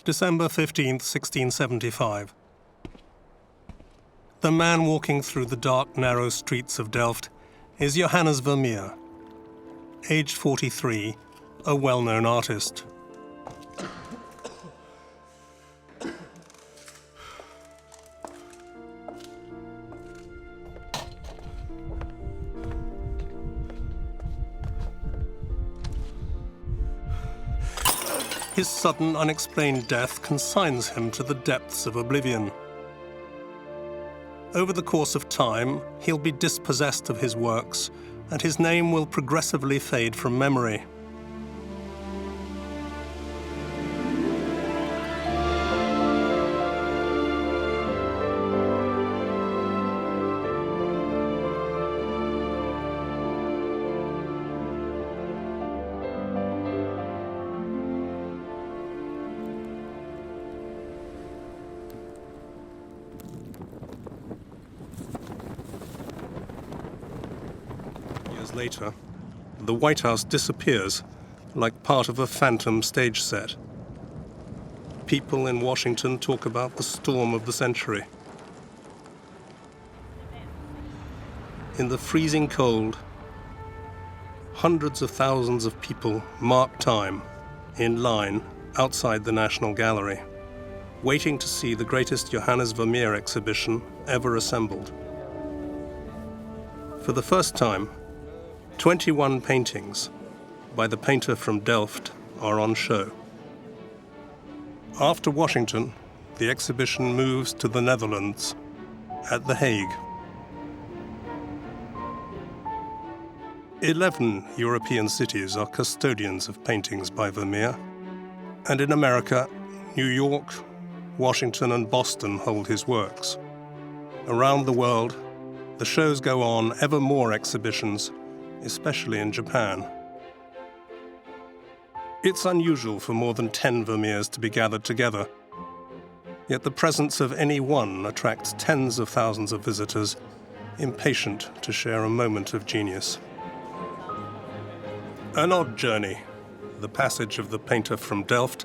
December 15th, 1675. The man walking through the dark, narrow streets of Delft is Johannes Vermeer, aged 43, a well-known artist. His sudden, unexplained death consigns him to the depths of oblivion. Over the course of time, he'll be dispossessed of his works, and his name will progressively fade from memory. Later, the White House disappears like part of a phantom stage set. People in Washington talk about the storm of the century. In the freezing cold, hundreds of thousands of people mark time in line outside the National Gallery, waiting to see the greatest Johannes Vermeer exhibition ever assembled. For the first time, 21 paintings by the painter from Delft are on show. After Washington, the exhibition moves to the Netherlands, at The Hague. 11 European cities are custodians of paintings by Vermeer, and in America, New York, Washington, and Boston hold his works. Around the world, the shows go on, ever more exhibitions, especially in Japan. It's unusual for more than 10 Vermeers to be gathered together, yet the presence of any one attracts tens of thousands of visitors, impatient to share a moment of genius. An odd journey, the passage of the painter from Delft,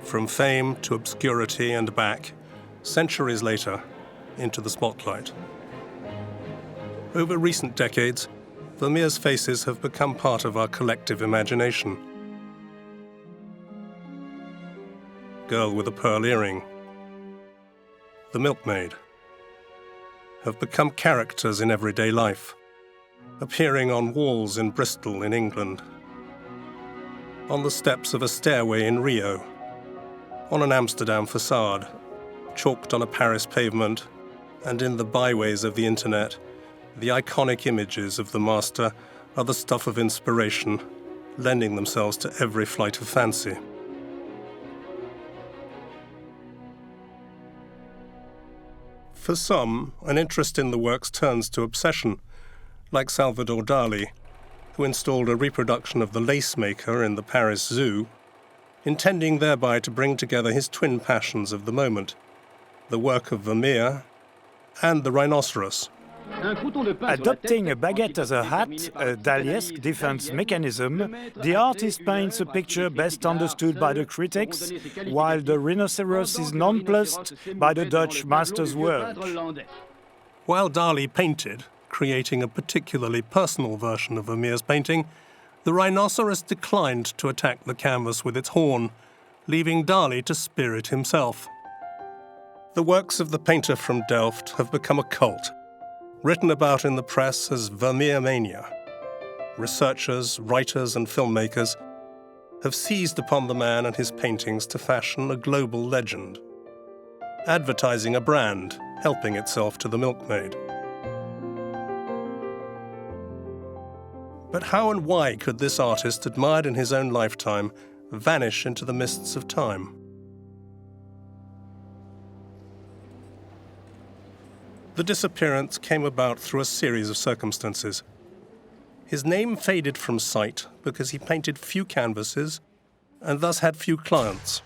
from fame to obscurity and back, centuries later, into the spotlight. Over recent decades, Vermeer's faces have become part of our collective imagination. Girl with a pearl earring, the milkmaid, have become characters in everyday life, appearing on walls in Bristol in England, on the steps of a stairway in Rio, on an Amsterdam facade, chalked on a Paris pavement, and in the byways of the internet. The iconic images of the master are the stuff of inspiration, lending themselves to every flight of fancy. For some, an interest in the works turns to obsession, like Salvador Dali, who installed a reproduction of the lace maker in the Paris Zoo, intending thereby to bring together his twin passions of the moment, the work of Vermeer and the rhinoceros. Adopting a baguette as a hat, a Daliesque defense mechanism, the artist paints a picture best understood by the critics, while the rhinoceros is nonplussed by the Dutch master's work. While Dali painted, creating a particularly personal version of Vermeer's painting, the rhinoceros declined to attack the canvas with its horn, leaving Dali to spear it himself. The works of the painter from Delft have become a cult, written about in the press as Vermeer mania. Researchers, writers, and filmmakers have seized upon the man and his paintings to fashion a global legend, advertising a brand, helping itself to the milkmaid. But how and why could this artist, admired in his own lifetime, vanish into the mists of time? The disappearance came about through a series of circumstances. His name faded from sight because he painted few canvases and thus had few clients.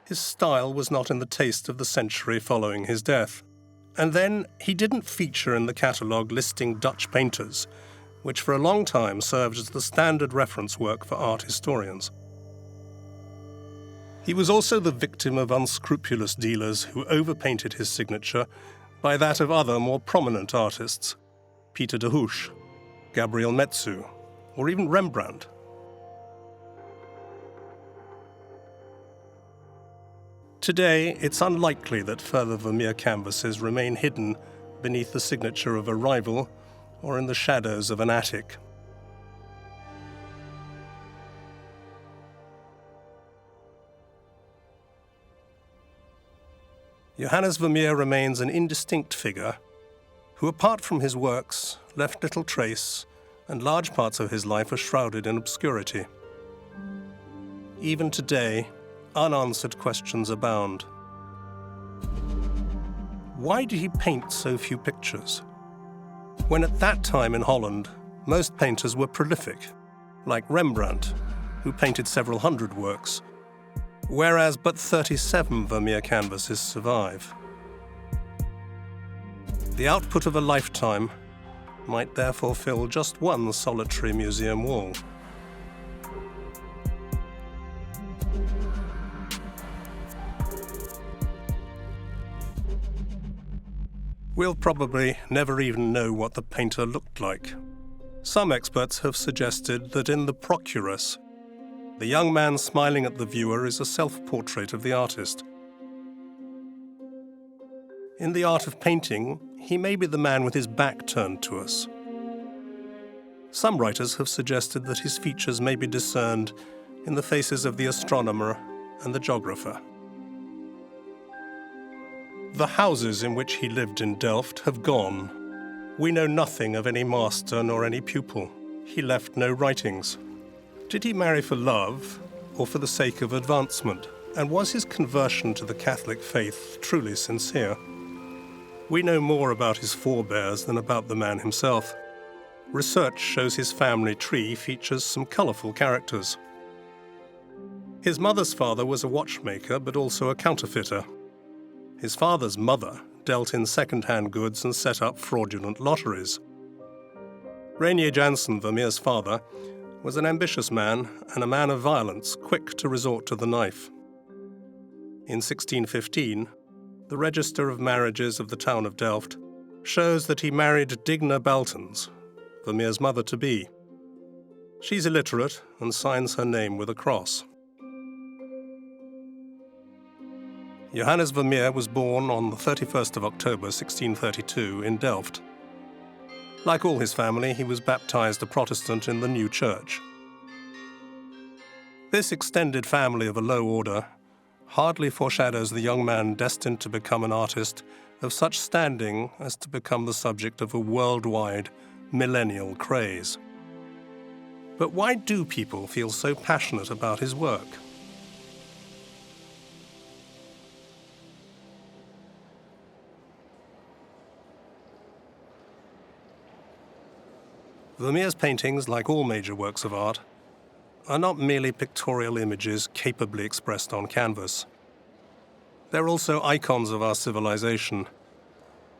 His style was not in the taste of the century following his death. And then he didn't feature in the catalogue listing Dutch painters, which for a long time served as the standard reference work for art historians. He was also the victim of unscrupulous dealers who overpainted his signature by that of other more prominent artists, Pieter de Hooch, Gabriel Metsu, or even Rembrandt. Today, it's unlikely that further Vermeer canvases remain hidden beneath the signature of a rival or in the shadows of an attic. Johannes Vermeer remains an indistinct figure who, apart from his works, left little trace, and large parts of his life are shrouded in obscurity. Even today, unanswered questions abound. Why did he paint so few pictures? When at that time in Holland, most painters were prolific, like Rembrandt, who painted several hundred works, whereas but 37 Vermeer canvases survive. The output of a lifetime might therefore fill just one solitary museum wall. We'll probably never even know what the painter looked like. Some experts have suggested that in the Procuress, the young man smiling at the viewer is a self-portrait of the artist. In the art of painting, he may be the man with his back turned to us. Some writers have suggested that his features may be discerned in the faces of the astronomer and the geographer. The houses in which he lived in Delft have gone. We know nothing of any master nor any pupil. He left no writings. Did he marry for love or for the sake of advancement? And was his conversion to the Catholic faith truly sincere? We know more about his forebears than about the man himself. Research shows his family tree features some colourful characters. His mother's father was a watchmaker, but also a counterfeiter. His father's mother dealt in second-hand goods and set up fraudulent lotteries. Reinier Jansen, Vermeer's father, was an ambitious man and a man of violence, quick to resort to the knife. In 1615, the Register of Marriages of the town of Delft shows that he married Digna Baltens, Vermeer's mother-to-be. She's illiterate and signs her name with a cross. Johannes Vermeer was born on the 31st of October 1632 in Delft. Like all his family, he was baptized a Protestant in the new church. This extended family of a low order hardly foreshadows the young man destined to become an artist of such standing as to become the subject of a worldwide millennial craze. But why do people feel so passionate about his work? Vermeer's paintings, like all major works of art, are not merely pictorial images capably expressed on canvas. They're also icons of our civilization,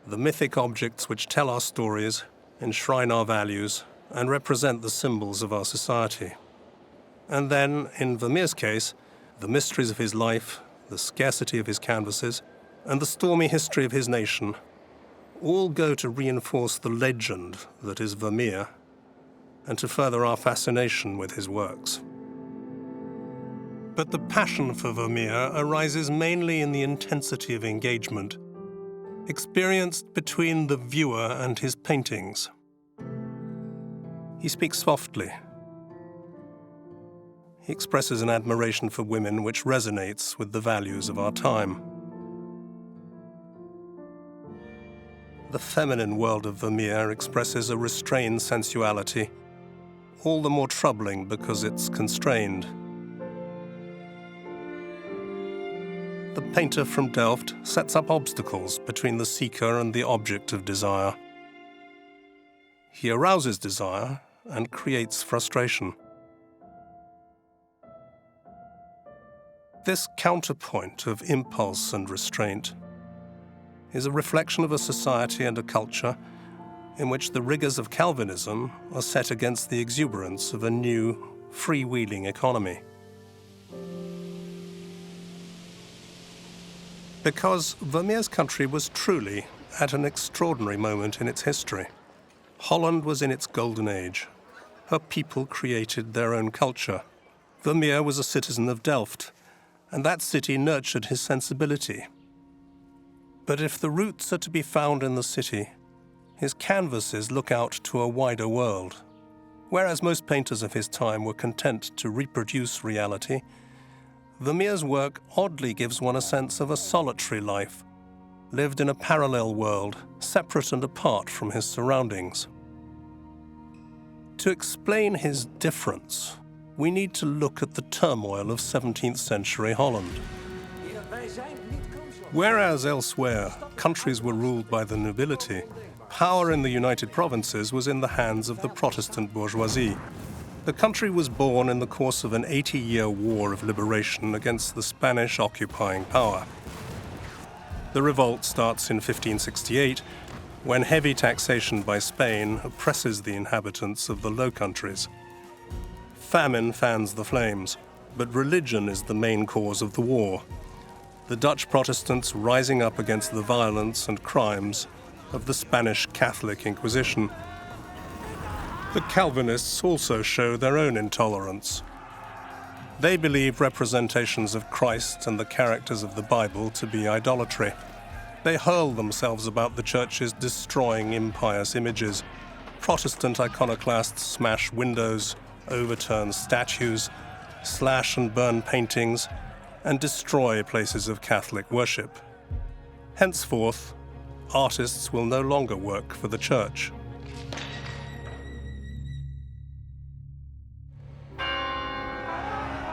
the mythic objects which tell our stories, enshrine our values, and represent the symbols of our society. And then, in Vermeer's case, the mysteries of his life, the scarcity of his canvases, and the stormy history of his nation all go to reinforce the legend that is Vermeer and to further our fascination with his works. But the passion for Vermeer arises mainly in the intensity of engagement, experienced between the viewer and his paintings. He speaks softly. He expresses an admiration for women which resonates with the values of our time. The feminine world of Vermeer expresses a restrained sensuality, all the more troubling because it's constrained. The painter from Delft sets up obstacles between the seeker and the object of desire. He arouses desire and creates frustration. This counterpoint of impulse and restraint is a reflection of a society and a culture in which the rigors of Calvinism are set against the exuberance of a new, freewheeling economy. Because Vermeer's country was truly at an extraordinary moment in its history. Holland was in its golden age. Her people created their own culture. Vermeer was a citizen of Delft, and that city nurtured his sensibility. But if the roots are to be found in the city, his canvases look out to a wider world. Whereas most painters of his time were content to reproduce reality, Vermeer's work oddly gives one a sense of a solitary life, lived in a parallel world, separate and apart from his surroundings. To explain his difference, we need to look at the turmoil of 17th century Holland. Whereas elsewhere, countries were ruled by the nobility, power in the United Provinces was in the hands of the Protestant bourgeoisie. The country was born in the course of an 80-year war of liberation against the Spanish occupying power. The revolt starts in 1568, when heavy taxation by Spain oppresses the inhabitants of the Low Countries. Famine fans the flames, but religion is the main cause of the war. The Dutch Protestants rising up against the violence and crimes of the Spanish Catholic Inquisition. The Calvinists also show their own intolerance. They believe representations of Christ and the characters of the Bible to be idolatry. They hurl themselves about the churches, destroying impious images. Protestant iconoclasts smash windows, overturn statues, slash and burn paintings, and destroy places of Catholic worship. Henceforth, artists will no longer work for the church.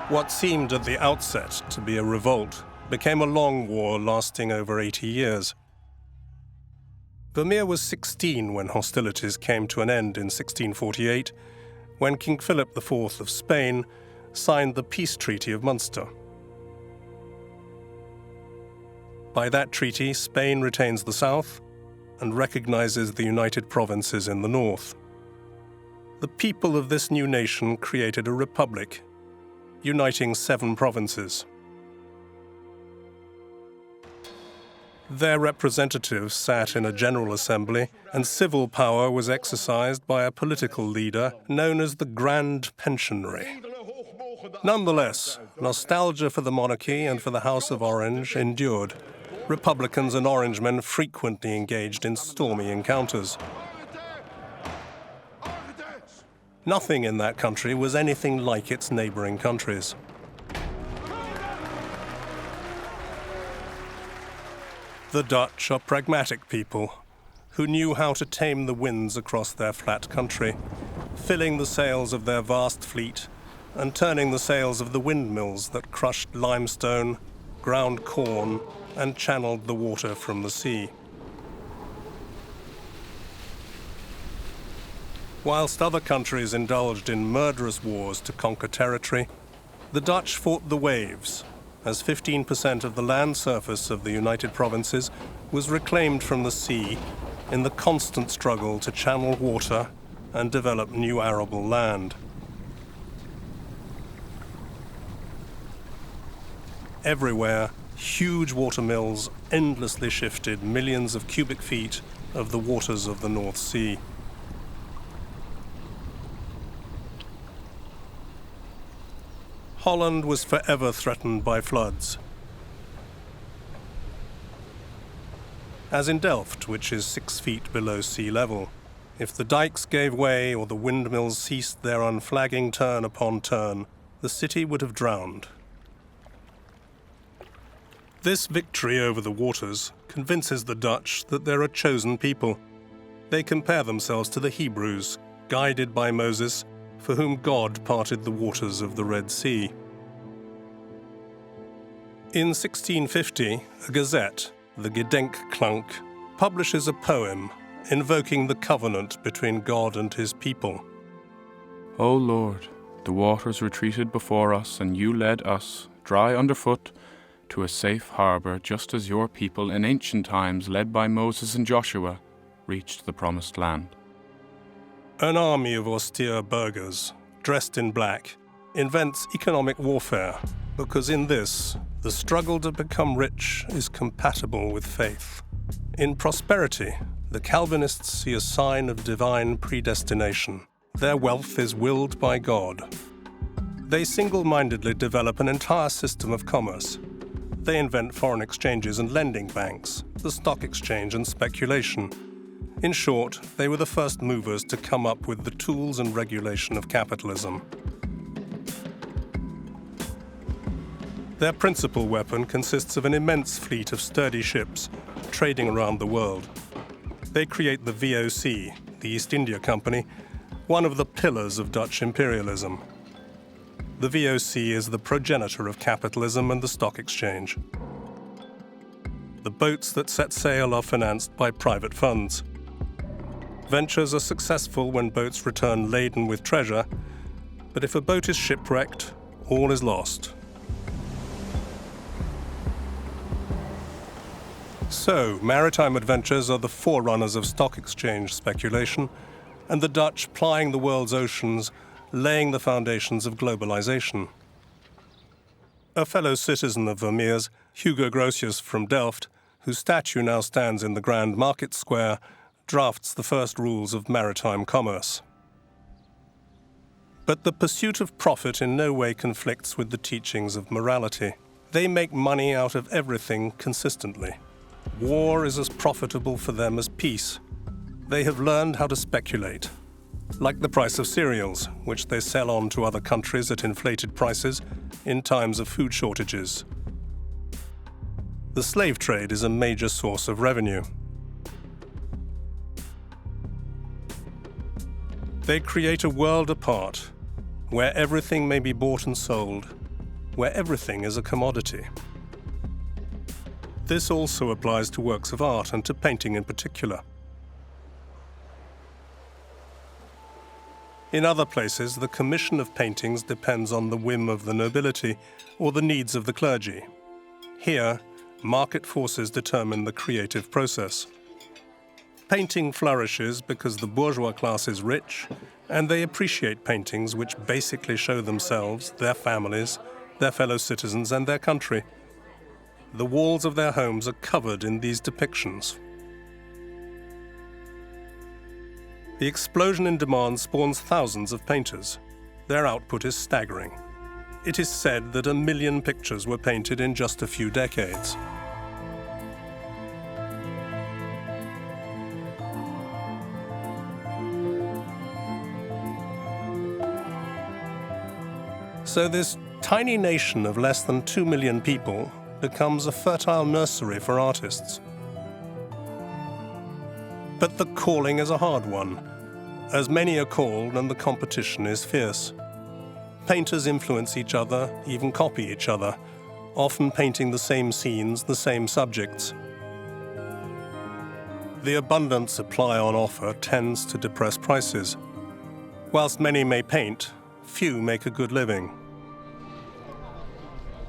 What seemed at the outset to be a revolt became a long war lasting over 80 years. Vermeer was 16 when hostilities came to an end in 1648, when King Philip IV of Spain signed the Peace Treaty of Munster. By that treaty, Spain retains the south and recognizes the United Provinces in the north. The people of this new nation created a republic, uniting 7 provinces. Their representatives sat in a general assembly, and civil power was exercised by a political leader known as the Grand Pensionary. Nonetheless, nostalgia for the monarchy and for the House of Orange endured. Republicans and Orangemen frequently engaged in stormy encounters. Nothing in that country was anything like its neighboring countries. The Dutch are pragmatic people who knew how to tame the winds across their flat country, filling the sails of their vast fleet and turning the sails of the windmills that crushed limestone, ground corn, and channeled the water from the sea. Whilst other countries indulged in murderous wars to conquer territory, the Dutch fought the waves, as 15% of the land surface of the United Provinces was reclaimed from the sea in the constant struggle to channel water and develop new arable land. Everywhere, huge watermills endlessly shifted millions of cubic feet of the waters of the North Sea. Holland was forever threatened by floods. As in Delft, which is 6 feet below sea level, if the dikes gave way or the windmills ceased their unflagging turn upon turn, the city would have drowned. This victory over the waters convinces the Dutch that they're a chosen people. They compare themselves to the Hebrews, guided by Moses, for whom God parted the waters of the Red Sea. In 1650, a gazette, the Gedenkklank, publishes a poem invoking the covenant between God and his people. O Lord, the waters retreated before us, and you led us, dry underfoot, to a safe harbour, just as your people in ancient times, led by Moses and Joshua, reached the promised land. An army of austere burghers, dressed in black, invents economic warfare because in this, the struggle to become rich is compatible with faith. In prosperity, the Calvinists see a sign of divine predestination. Their wealth is willed by God. They single-mindedly develop an entire system of commerce. They invent foreign exchanges and lending banks, the stock exchange and speculation. In short, they were the first movers to come up with the tools and regulation of capitalism. Their principal weapon consists of an immense fleet of sturdy ships trading around the world. They create the VOC, the East India Company, one of the pillars of Dutch imperialism. The VOC is the progenitor of capitalism and the stock exchange. The boats that set sail are financed by private funds. Ventures are successful when boats return laden with treasure, but if a boat is shipwrecked, all is lost. So, maritime adventures are the forerunners of stock exchange speculation, and the Dutch plying the world's oceans, laying the foundations of globalization. A fellow citizen of Vermeer's, Hugo Grotius from Delft, whose statue now stands in the Grand Market Square, drafts the first rules of maritime commerce. But the pursuit of profit in no way conflicts with the teachings of morality. They make money out of everything consistently. War is as profitable for them as peace. They have learned how to speculate. Like the price of cereals, which they sell on to other countries at inflated prices in times of food shortages. The slave trade is a major source of revenue. They create a world apart, where everything may be bought and sold, where everything is a commodity. This also applies to works of art and to painting in particular. In other places, the commission of paintings depends on the whim of the nobility or the needs of the clergy. Here, market forces determine the creative process. Painting flourishes because the bourgeois class is rich, and they appreciate paintings which basically show themselves, their families, their fellow citizens, and their country. The walls of their homes are covered in these depictions. The explosion in demand spawns thousands of painters. Their output is staggering. It is said that 1 million pictures were painted in just a few decades. So this tiny nation of less than 2 million people becomes a fertile nursery for artists. But the calling is a hard one, as many are called and the competition is fierce. Painters influence each other, even copy each other, often painting the same scenes, the same subjects. The abundant supply on offer tends to depress prices. Whilst many may paint, few make a good living.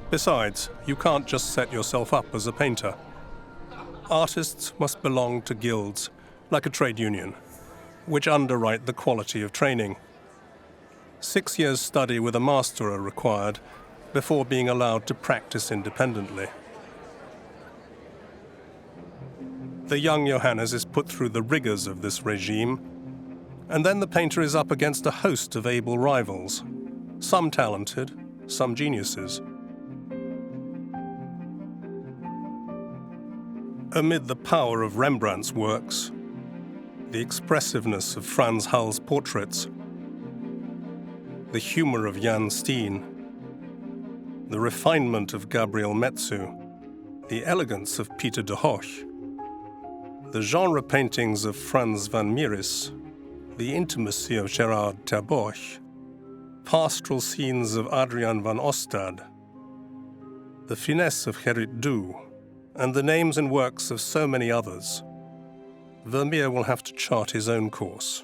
Besides, you can't just set yourself up as a painter. Artists must belong to guilds, like a trade union, which underwrite the quality of training. 6 years' study with a master are required before being allowed to practice independently. The young Johannes is put through the rigors of this regime, and then the painter is up against a host of able rivals, some talented, some geniuses. Amid the power of Rembrandt's works, the expressiveness of Frans Hal's portraits, the humor of Jan Steen, the refinement of Gabriel Metsu, the elegance of Pieter de Hoch, the genre paintings of Frans van Mieris, the intimacy of Gerard ter Borch, pastoral scenes of Adriaan van Ostade, the finesse of Gerrit Dou, and the names and works of so many others, Vermeer will have to chart his own course.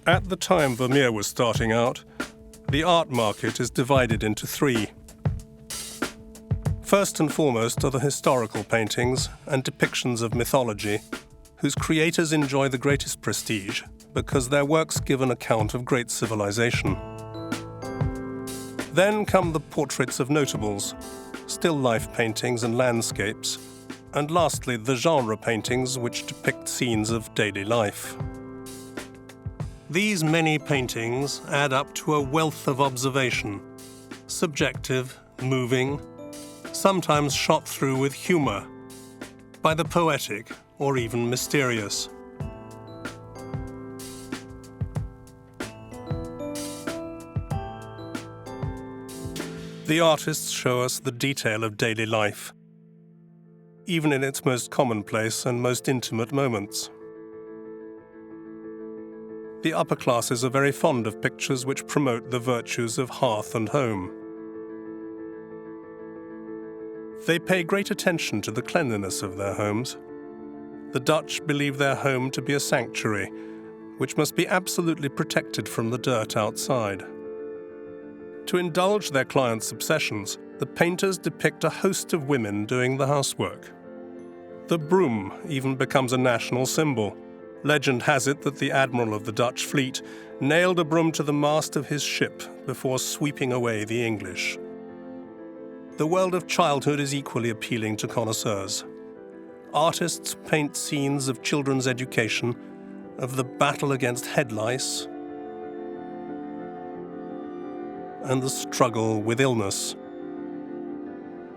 At the time Vermeer was starting out, the art market is divided into three. First and foremost are the historical paintings and depictions of mythology, whose creators enjoy the greatest prestige because their works give an account of great civilization. Then come the portraits of notables, still life paintings and landscapes, and lastly the genre paintings which depict scenes of daily life. These many paintings add up to a wealth of observation, subjective, moving, sometimes shot through with humour, by the poetic or even mysterious. The artists show us the detail of daily life, even in its most commonplace and most intimate moments. The upper classes are very fond of pictures which promote the virtues of hearth and home. They pay great attention to the cleanliness of their homes. The Dutch believe their home to be a sanctuary, which must be absolutely protected from the dirt outside. To indulge their clients' obsessions, the painters depict a host of women doing the housework. The broom even becomes a national symbol. Legend has it that the admiral of the Dutch fleet nailed a broom to the mast of his ship before sweeping away the English. The world of childhood is equally appealing to connoisseurs. Artists paint scenes of children's education, of the battle against head lice, and the struggle with illness.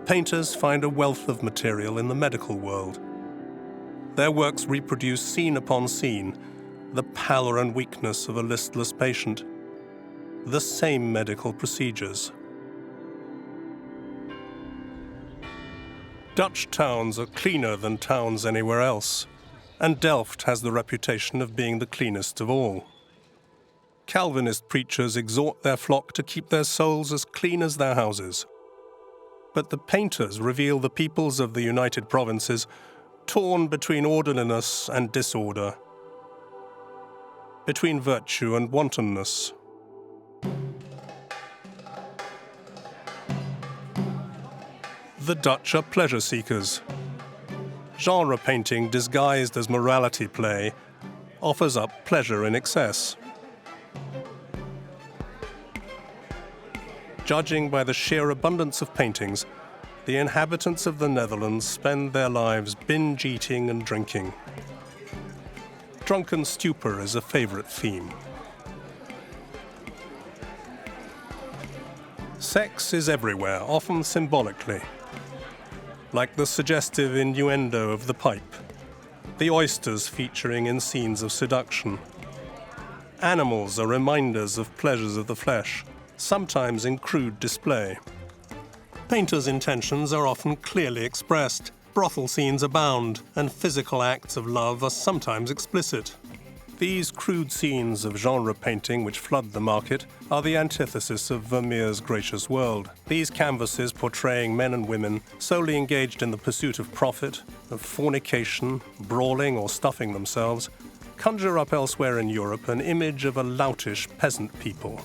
Painters find a wealth of material in the medical world. Their works reproduce scene upon scene the pallor and weakness of a listless patient, the same medical procedures. Dutch towns are cleaner than towns anywhere else, and Delft has the reputation of being the cleanest of all. Calvinist preachers exhort their flock to keep their souls as clean as their houses. But the painters reveal the peoples of the United Provinces torn between orderliness and disorder, between virtue and wantonness. The Dutch are pleasure seekers. Genre painting disguised as morality play offers up pleasure in excess. Judging by the sheer abundance of paintings, the inhabitants of the Netherlands spend their lives binge-eating and drinking. Drunken stupor is a favorite theme. Sex is everywhere, often symbolically, like the suggestive innuendo of the pipe, the oysters featuring in scenes of seduction. Animals are reminders of pleasures of the flesh, sometimes in crude display. Painters' intentions are often clearly expressed. Brothel scenes abound, and physical acts of love are sometimes explicit. These crude scenes of genre painting which flood the market are the antithesis of Vermeer's gracious world. These canvases portraying men and women solely engaged in the pursuit of profit, of fornication, brawling or stuffing themselves, conjure up elsewhere in Europe an image of a loutish peasant people.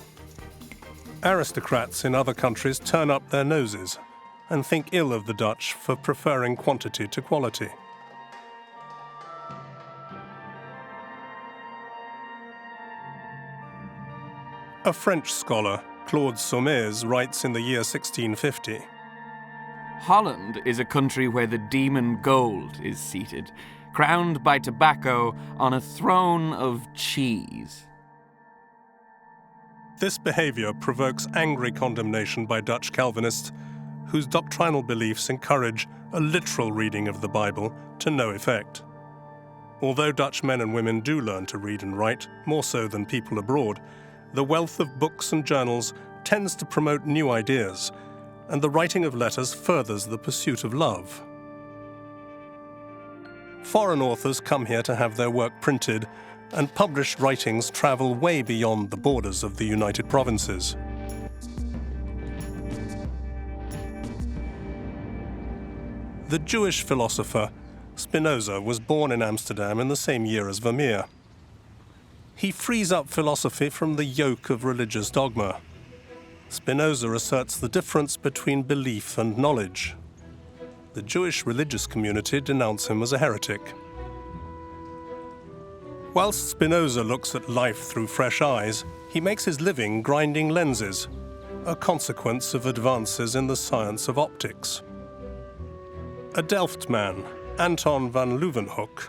Aristocrats in other countries turn up their noses and think ill of the Dutch for preferring quantity to quality. A French scholar, Claude Saumaise, writes in the year 1650, Holland is a country where the demon gold is seated, crowned by tobacco on a throne of cheese. This behavior provokes angry condemnation by Dutch Calvinists, whose doctrinal beliefs encourage a literal reading of the Bible to no effect. Although Dutch men and women do learn to read and write, more so than people abroad, the wealth of books and journals tends to promote new ideas, and the writing of letters furthers the pursuit of love. Foreign authors come here to have their work printed, and published writings travel way beyond the borders of the United Provinces. The Jewish philosopher Spinoza was born in Amsterdam in the same year as Vermeer. He frees up philosophy from the yoke of religious dogma. Spinoza asserts the difference between belief and knowledge. the Jewish religious community denounce him as a heretic. Whilst Spinoza looks at life through fresh eyes, he makes his living grinding lenses, a consequence of advances in the science of optics. A Delft man, Anton van Leeuwenhoek,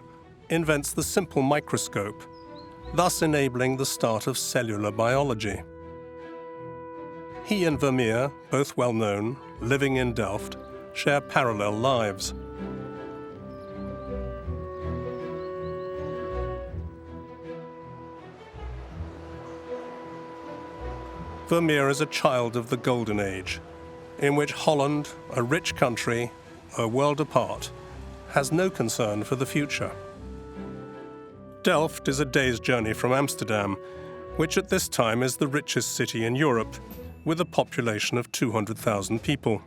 invents the simple microscope, thus enabling the start of cellular biology. He and Vermeer, both well known, living in Delft, share parallel lives. Vermeer is a child of the Golden Age, in which Holland, a rich country, a world apart, has no concern for the future. Delft is a day's journey from Amsterdam, which at this time is the richest city in Europe, with a population of 200,000 people.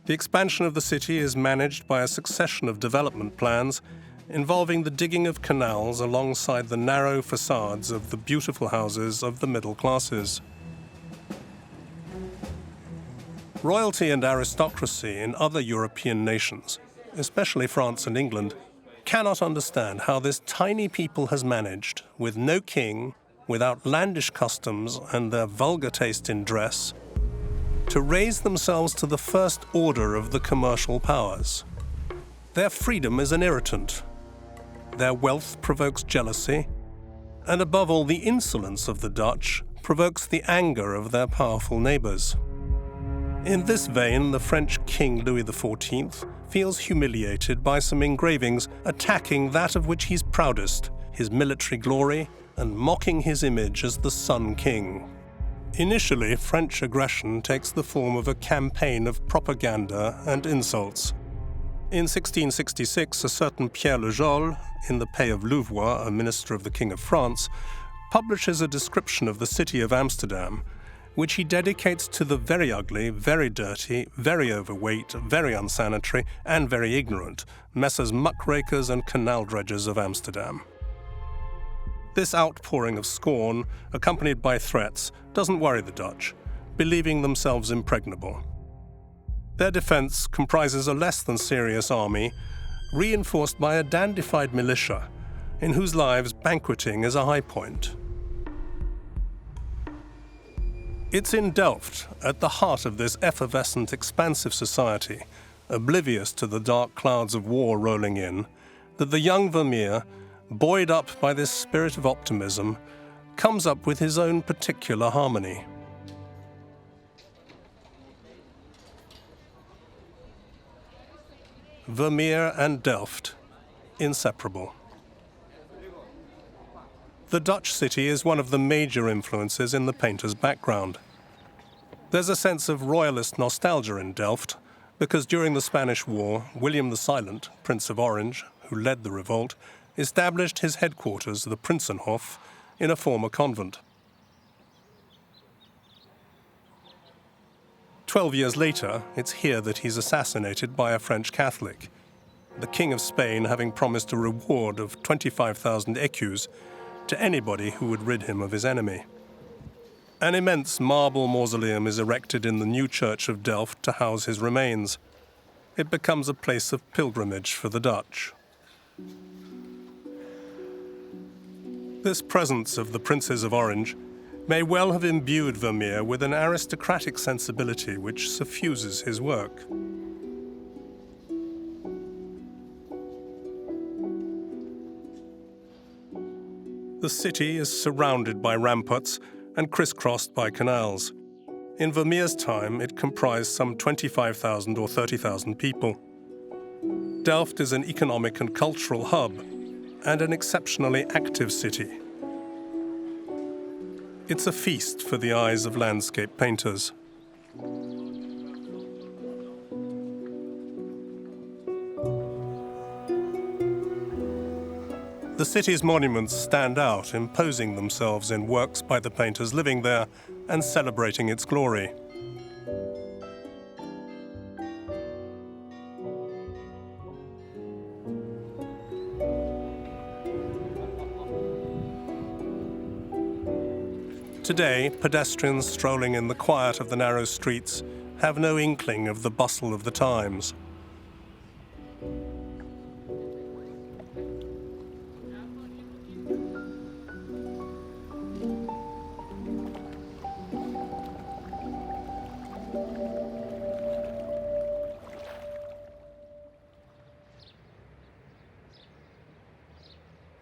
The expansion of the city is managed by a succession of development plans involving the digging of canals alongside the narrow facades of the beautiful houses of the middle classes. Royalty and aristocracy in other European nations, especially France and England, cannot understand how this tiny people has managed, with no king, with outlandish customs and their vulgar taste in dress, to raise themselves to the first order of the commercial powers. Their freedom is an irritant. Their wealth provokes jealousy, and above all, the insolence of the Dutch provokes the anger of their powerful neighbours. In this vein, the French King Louis XIV feels humiliated by some engravings attacking that of which he's proudest, his military glory, and mocking his image as the Sun King. Initially, French aggression takes the form of a campaign of propaganda and insults. In 1666, a certain Pierre Le Jol, in the pay of Louvois, a minister of the King of France, publishes a description of the city of Amsterdam, which he dedicates to the very ugly, very dirty, very overweight, very unsanitary, and very ignorant Messrs. Muckrakers and canal dredgers of Amsterdam. This outpouring of scorn, accompanied by threats, doesn't worry the Dutch, believing themselves impregnable. Their defence comprises a less than serious army, reinforced by a dandified militia, in whose lives banqueting is a high point. It's in Delft, at the heart of this effervescent, expansive society, oblivious to the dark clouds of war rolling in, that the young Vermeer, buoyed up by this spirit of optimism, comes up with his own particular harmony. Vermeer and Delft, inseparable. The Dutch city is one of the major influences in the painter's background. There's a sense of royalist nostalgia in Delft, because during the Spanish War, William the Silent, Prince of Orange, who led the revolt, established his headquarters, the Prinsenhof, in a former convent. 12 years later, it's here that he's assassinated by a French Catholic, the King of Spain having promised a reward of 25,000 écus to anybody who would rid him of his enemy. An immense marble mausoleum is erected in the new church of Delft to house his remains. It becomes a place of pilgrimage for the Dutch. This presence of the Princes of Orange may well have imbued Vermeer with an aristocratic sensibility which suffuses his work. The city is surrounded by ramparts and crisscrossed by canals. In Vermeer's time, it comprised some 25,000 or 30,000 people. Delft is an economic and cultural hub, and an exceptionally active city. It's a feast for the eyes of landscape painters. The city's monuments stand out, imposing themselves in works by the painters living there and celebrating its glory. Today, pedestrians strolling in the quiet of the narrow streets have no inkling of the bustle of the times.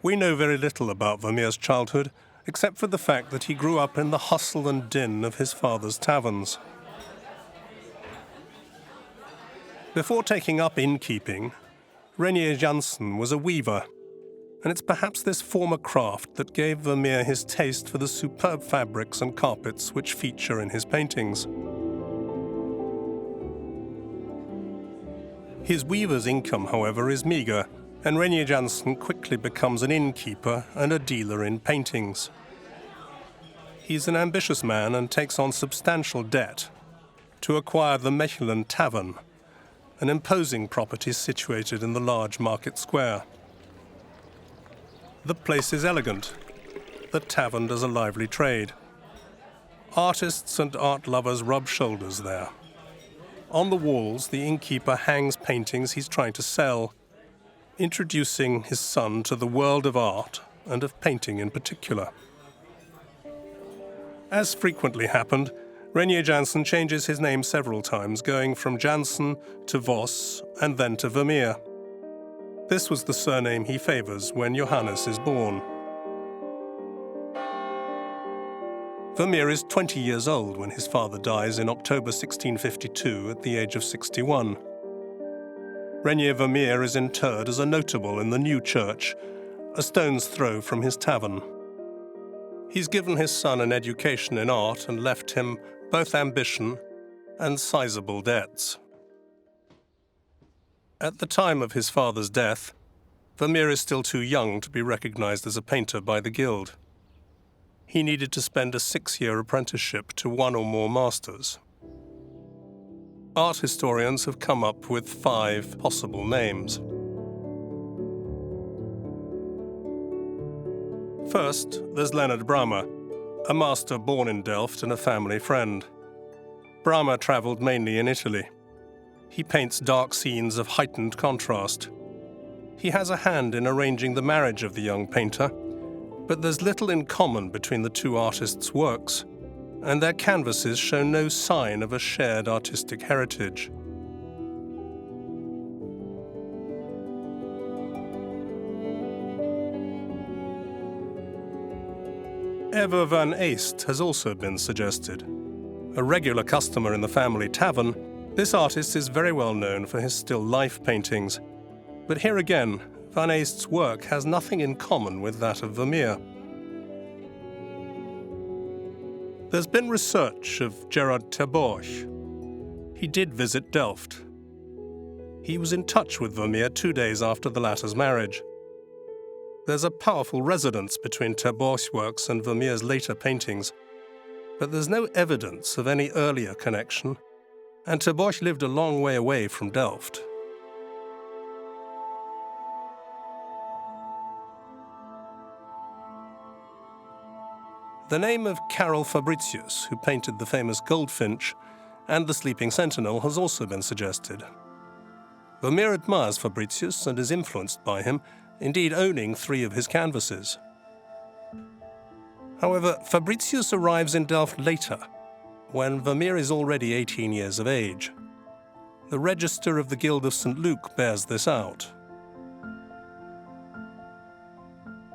We know very little about Vermeer's childhood, except for the fact that he grew up in the hustle and din of his father's taverns. Before taking up innkeeping, Reinier Jansen was a weaver, and it's perhaps this former craft that gave Vermeer his taste for the superb fabrics and carpets which feature in his paintings. His weaver's income, however, is meagre, and Reinier Jansen quickly becomes an innkeeper and a dealer in paintings. He's an ambitious man and takes on substantial debt to acquire the Mechelen Tavern, an imposing property situated in the large market square. The place is elegant. The tavern does a lively trade. Artists and art lovers rub shoulders there. On the walls, the innkeeper hangs paintings he's trying to sell, introducing his son to the world of art and of painting in particular. As frequently happened, Reinier Jansen changes his name several times, going from Jansen to Vos and then to Vermeer. This was the surname he favors when Johannes is born. Vermeer is 20 years old when his father dies in October 1652 at the age of 61. Reinier Vermeer is interred as a notable in the new church, a stone's throw from his tavern. He's given his son an education in art and left him both ambition and sizable debts. At the time of his father's death, Vermeer is still too young to be recognized as a painter by the Guild. He needed to spend a 6-year apprenticeship to one or more masters. Art historians have come up with 5 possible names. First, there's Leonard Bramme, a master born in Delft and a family friend. Bramme travelled mainly in Italy. He paints dark scenes of heightened contrast. He has a hand in arranging the marriage of the young painter, but there's little in common between the two artists' works, and their canvases show no sign of a shared artistic heritage. Ever van Eest has also been suggested. A regular customer in the family tavern, this artist is very well known for his still life paintings. But here again, Van Eest's work has nothing in common with that of Vermeer. There's been research of Gerard ter Borch. He did visit Delft. He was in touch with Vermeer 2 days after the latter's marriage. There's a powerful resonance between ter Borch's works and Vermeer's later paintings, but there's no evidence of any earlier connection, and ter Borch lived a long way away from Delft. The name of Karel Fabritius, who painted the famous Goldfinch and the Sleeping Sentinel, has also been suggested. Vermeer admires Fabritius and is influenced by him, indeed owning 3 of his canvases. However, Fabritius arrives in Delft later, when Vermeer is already 18 years of age. The register of the Guild of St. Luke bears this out.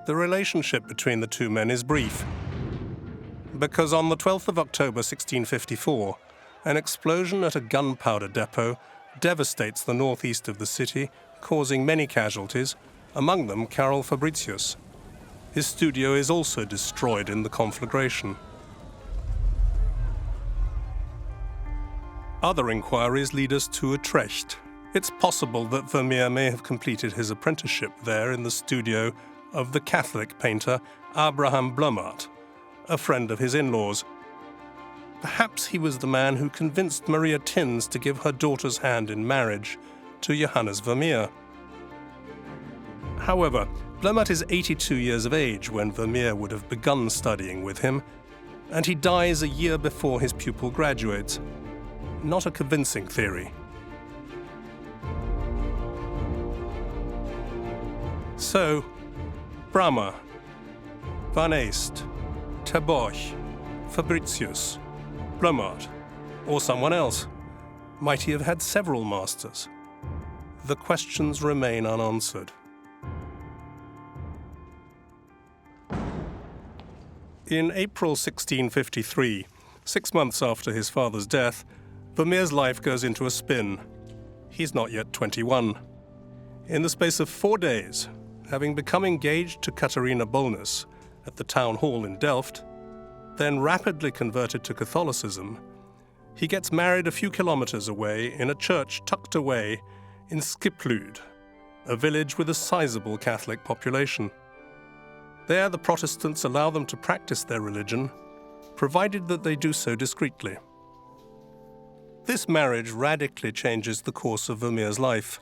The relationship between the 2 men is brief, because on the 12th of October 1654, an explosion at a gunpowder depot devastates the northeast of the city, causing many casualties, among them Karel Fabritius. His studio is also destroyed in the conflagration. Other inquiries lead us to Utrecht. It's possible that Vermeer may have completed his apprenticeship there in the studio of the Catholic painter Abraham Bloemaert, a friend of his in-laws. Perhaps he was the man who convinced Maria Tins to give her daughter's hand in marriage to Johannes Vermeer. However, Bloemaert is 82 years of age when Vermeer would have begun studying with him, and he dies a year before his pupil graduates. Not a convincing theory. So, Brahma, Van Eyst, Ter Borch, Fabritius, Blomart, or someone else, might he have had several masters? The questions remain unanswered. In April 1653, 6 months after his father's death, Vermeer's life goes into a spin. He's not yet 21. In the space of 4 days, having become engaged to Catharina Bolnus at the town hall in Delft, then rapidly converted to Catholicism, he gets married a few kilometers away in a church tucked away in Skiplud, a village with a sizable Catholic population. There, the Protestants allow them to practice their religion, provided that they do so discreetly. This marriage radically changes the course of Vermeer's life.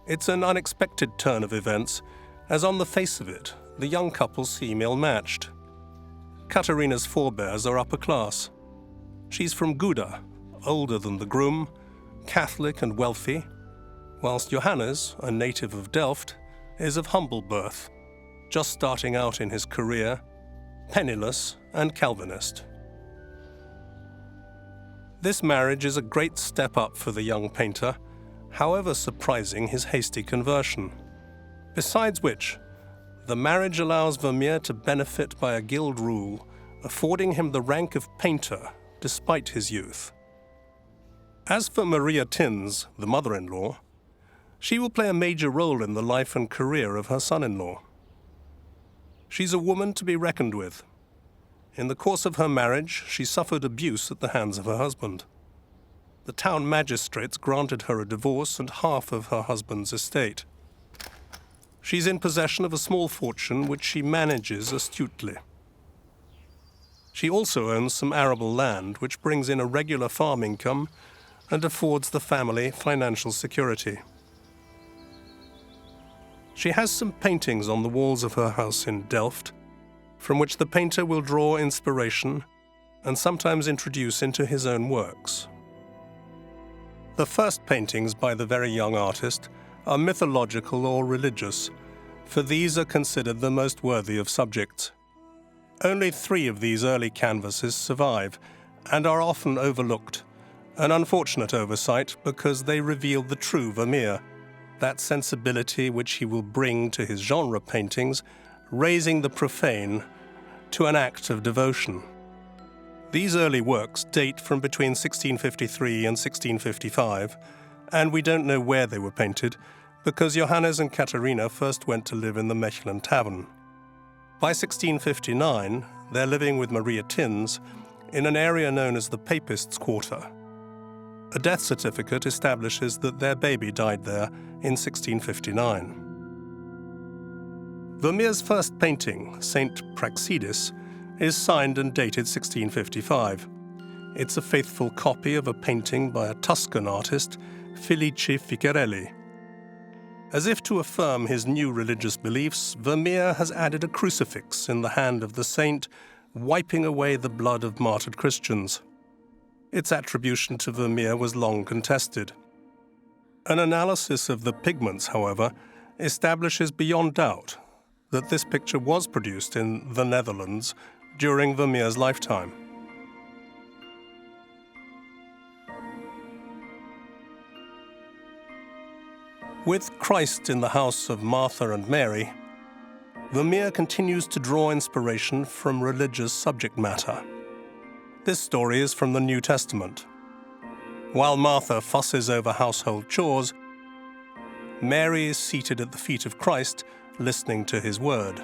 It's an unexpected turn of events, as on the face of it, the young couple seem ill-matched. Katharina's forebears are upper class. She's from Gouda, older than the groom, Catholic and wealthy, whilst Johannes, a native of Delft, is of humble birth, just starting out in his career, penniless and Calvinist. This marriage is a great step up for the young painter, however surprising his hasty conversion. Besides which, the marriage allows Vermeer to benefit by a guild rule, affording him the rank of painter despite his youth. As for Maria Tins, the mother-in-law, she will play a major role in the life and career of her son-in-law. She's a woman to be reckoned with. In the course of her marriage, she suffered abuse at the hands of her husband. The town magistrates granted her a divorce and half of her husband's estate. She's in possession of a small fortune which she manages astutely. She also owns some arable land which brings in a regular farm income and affords the family financial security. She has some paintings on the walls of her house in Delft, from which the painter will draw inspiration and sometimes introduce into his own works. The first paintings by the very young artist are mythological or religious, for these are considered the most worthy of subjects. Only 3 of these early canvases survive and are often overlooked, an unfortunate oversight because they reveal the true Vermeer, that sensibility which he will bring to his genre paintings, raising the profane to an act of devotion. These early works date from between 1653 and 1655, and we don't know where they were painted because Johannes and Katharina first went to live in the Mechelen tavern. By 1659, they're living with Maria Tins in an area known as the Papists' Quarter. A death certificate establishes that their baby died there in 1659. Vermeer's first painting, Saint Praxedis, is signed and dated 1655. It's a faithful copy of a painting by a Tuscan artist, Felice Ficcarelli. As if to affirm his new religious beliefs, Vermeer has added a crucifix in the hand of the saint, wiping away the blood of martyred Christians. Its attribution to Vermeer was long contested. An analysis of the pigments, however, establishes beyond doubt that this picture was produced in the Netherlands during Vermeer's lifetime. With Christ in the house of Martha and Mary, Vermeer continues to draw inspiration from religious subject matter. This story is from the New Testament. While Martha fusses over household chores, Mary is seated at the feet of Christ, listening to his word.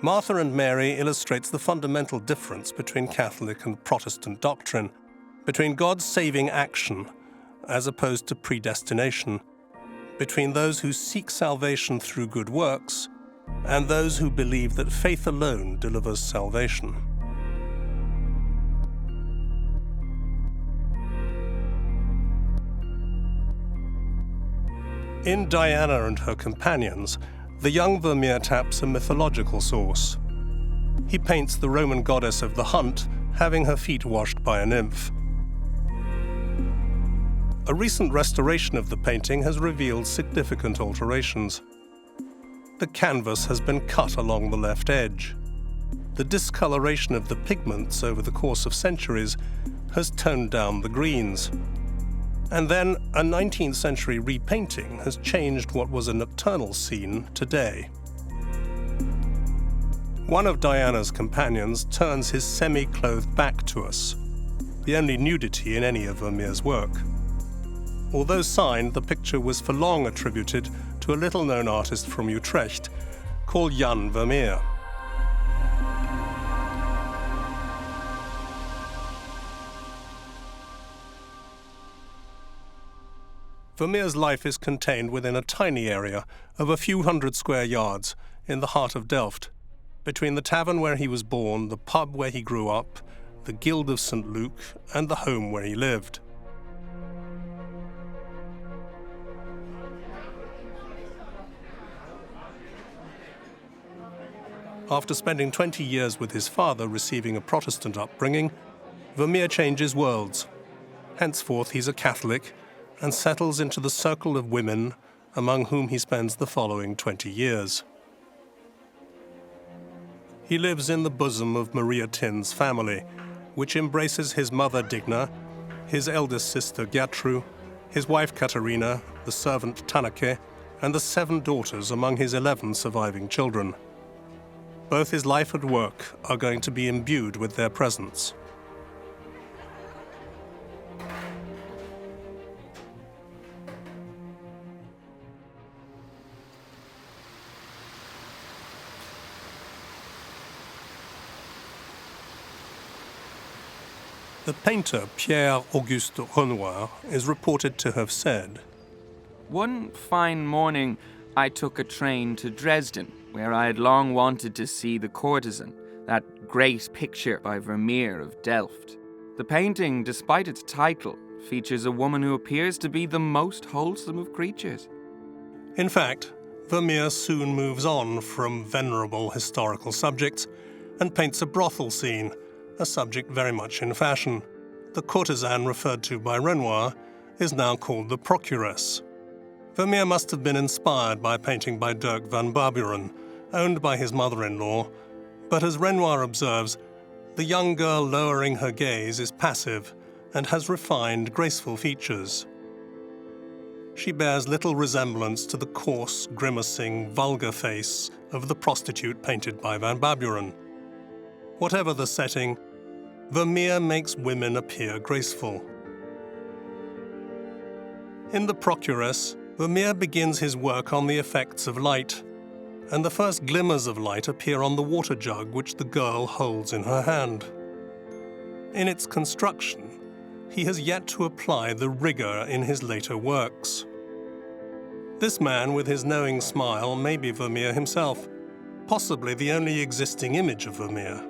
Martha and Mary illustrates the fundamental difference between Catholic and Protestant doctrine, between God's saving action as opposed to predestination, between those who seek salvation through good works and those who believe that faith alone delivers salvation. In Diana and Her Companions, the young Vermeer taps a mythological source. He paints the Roman goddess of the hunt having her feet washed by a nymph. A recent restoration of the painting has revealed significant alterations. the canvas has been cut along the left edge. The discoloration of the pigments over the course of centuries has toned down the greens. And then a 19th century repainting has changed what was a nocturnal scene to day. One of Diana's companions turns his semi-clothed back to us, the only nudity in any of Vermeer's work. Although signed, the picture was for long attributed to a little-known artist from Utrecht called Jan Vermeer. Vermeer's life is contained within a tiny area of a few hundred square yards in the heart of Delft, between the tavern where he was born, the pub where he grew up, the Guild of St. Luke, and the home where he lived. After spending 20 years with his father receiving a Protestant upbringing, Vermeer changes worlds. Henceforth he's a Catholic and settles into the circle of women among whom he spends the following 20 years. He lives in the bosom of Maria Tin's family, which embraces his mother Digna, his eldest sister Gertrude, his wife Katharina, the servant Tanneke, and the 7 daughters among his 11 surviving children. Both his life and work are going to be imbued with their presence. The painter Pierre-Auguste Renoir is reported to have said, "One fine morning, I took a train to Dresden, where I had long wanted to see The Courtesan, that great picture by Vermeer of Delft. The painting, despite its title, features a woman who appears to be the most wholesome of creatures." In fact, Vermeer soon moves on from venerable historical subjects and paints a brothel scene, a subject very much in fashion. The courtesan referred to by Renoir is now called the Procuress. Vermeer must have been inspired by painting by Dirk van Barburen, owned by his mother-in-law, but as Renoir observes, the young girl lowering her gaze is passive and has refined, graceful features. She bears little resemblance to the coarse, grimacing, vulgar face of the prostitute painted by van Barburen. Whatever the setting, Vermeer makes women appear graceful. In The Procuress, Vermeer begins his work on the effects of light, and the first glimmers of light appear on the water jug which the girl holds in her hand. In its construction, he has yet to apply the rigor in his later works. This man with his knowing smile may be Vermeer himself, possibly the only existing image of Vermeer.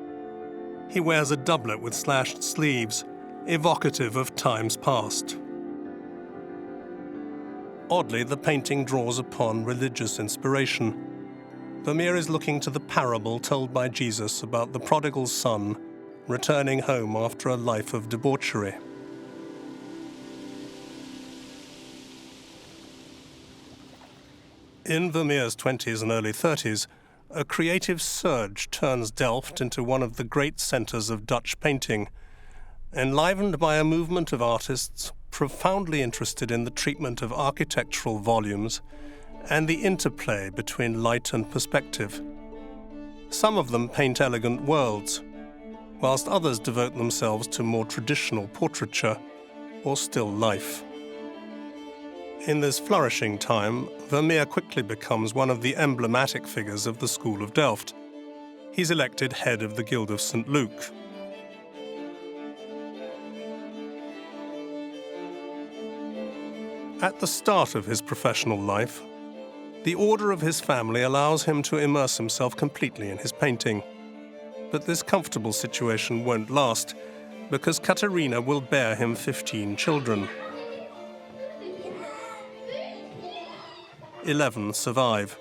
He wears a doublet with slashed sleeves, evocative of times past. Oddly, the painting draws upon religious inspiration. Vermeer is looking to the parable told by Jesus about the prodigal son returning home after a life of debauchery. In Vermeer's 20s and early 30s, a creative surge turns Delft into one of the great centres of Dutch painting, enlivened by a movement of artists profoundly interested in the treatment of architectural volumes and the interplay between light and perspective. Some of them paint elegant worlds, whilst others devote themselves to more traditional portraiture or still life. In this flourishing time, Vermeer quickly becomes one of the emblematic figures of the School of Delft. He's elected head of the Guild of St. Luke. At the start of his professional life, the order of his family allows him to immerse himself completely in his painting. But this comfortable situation won't last, because Katharina will bear him 15 children. 11 survive.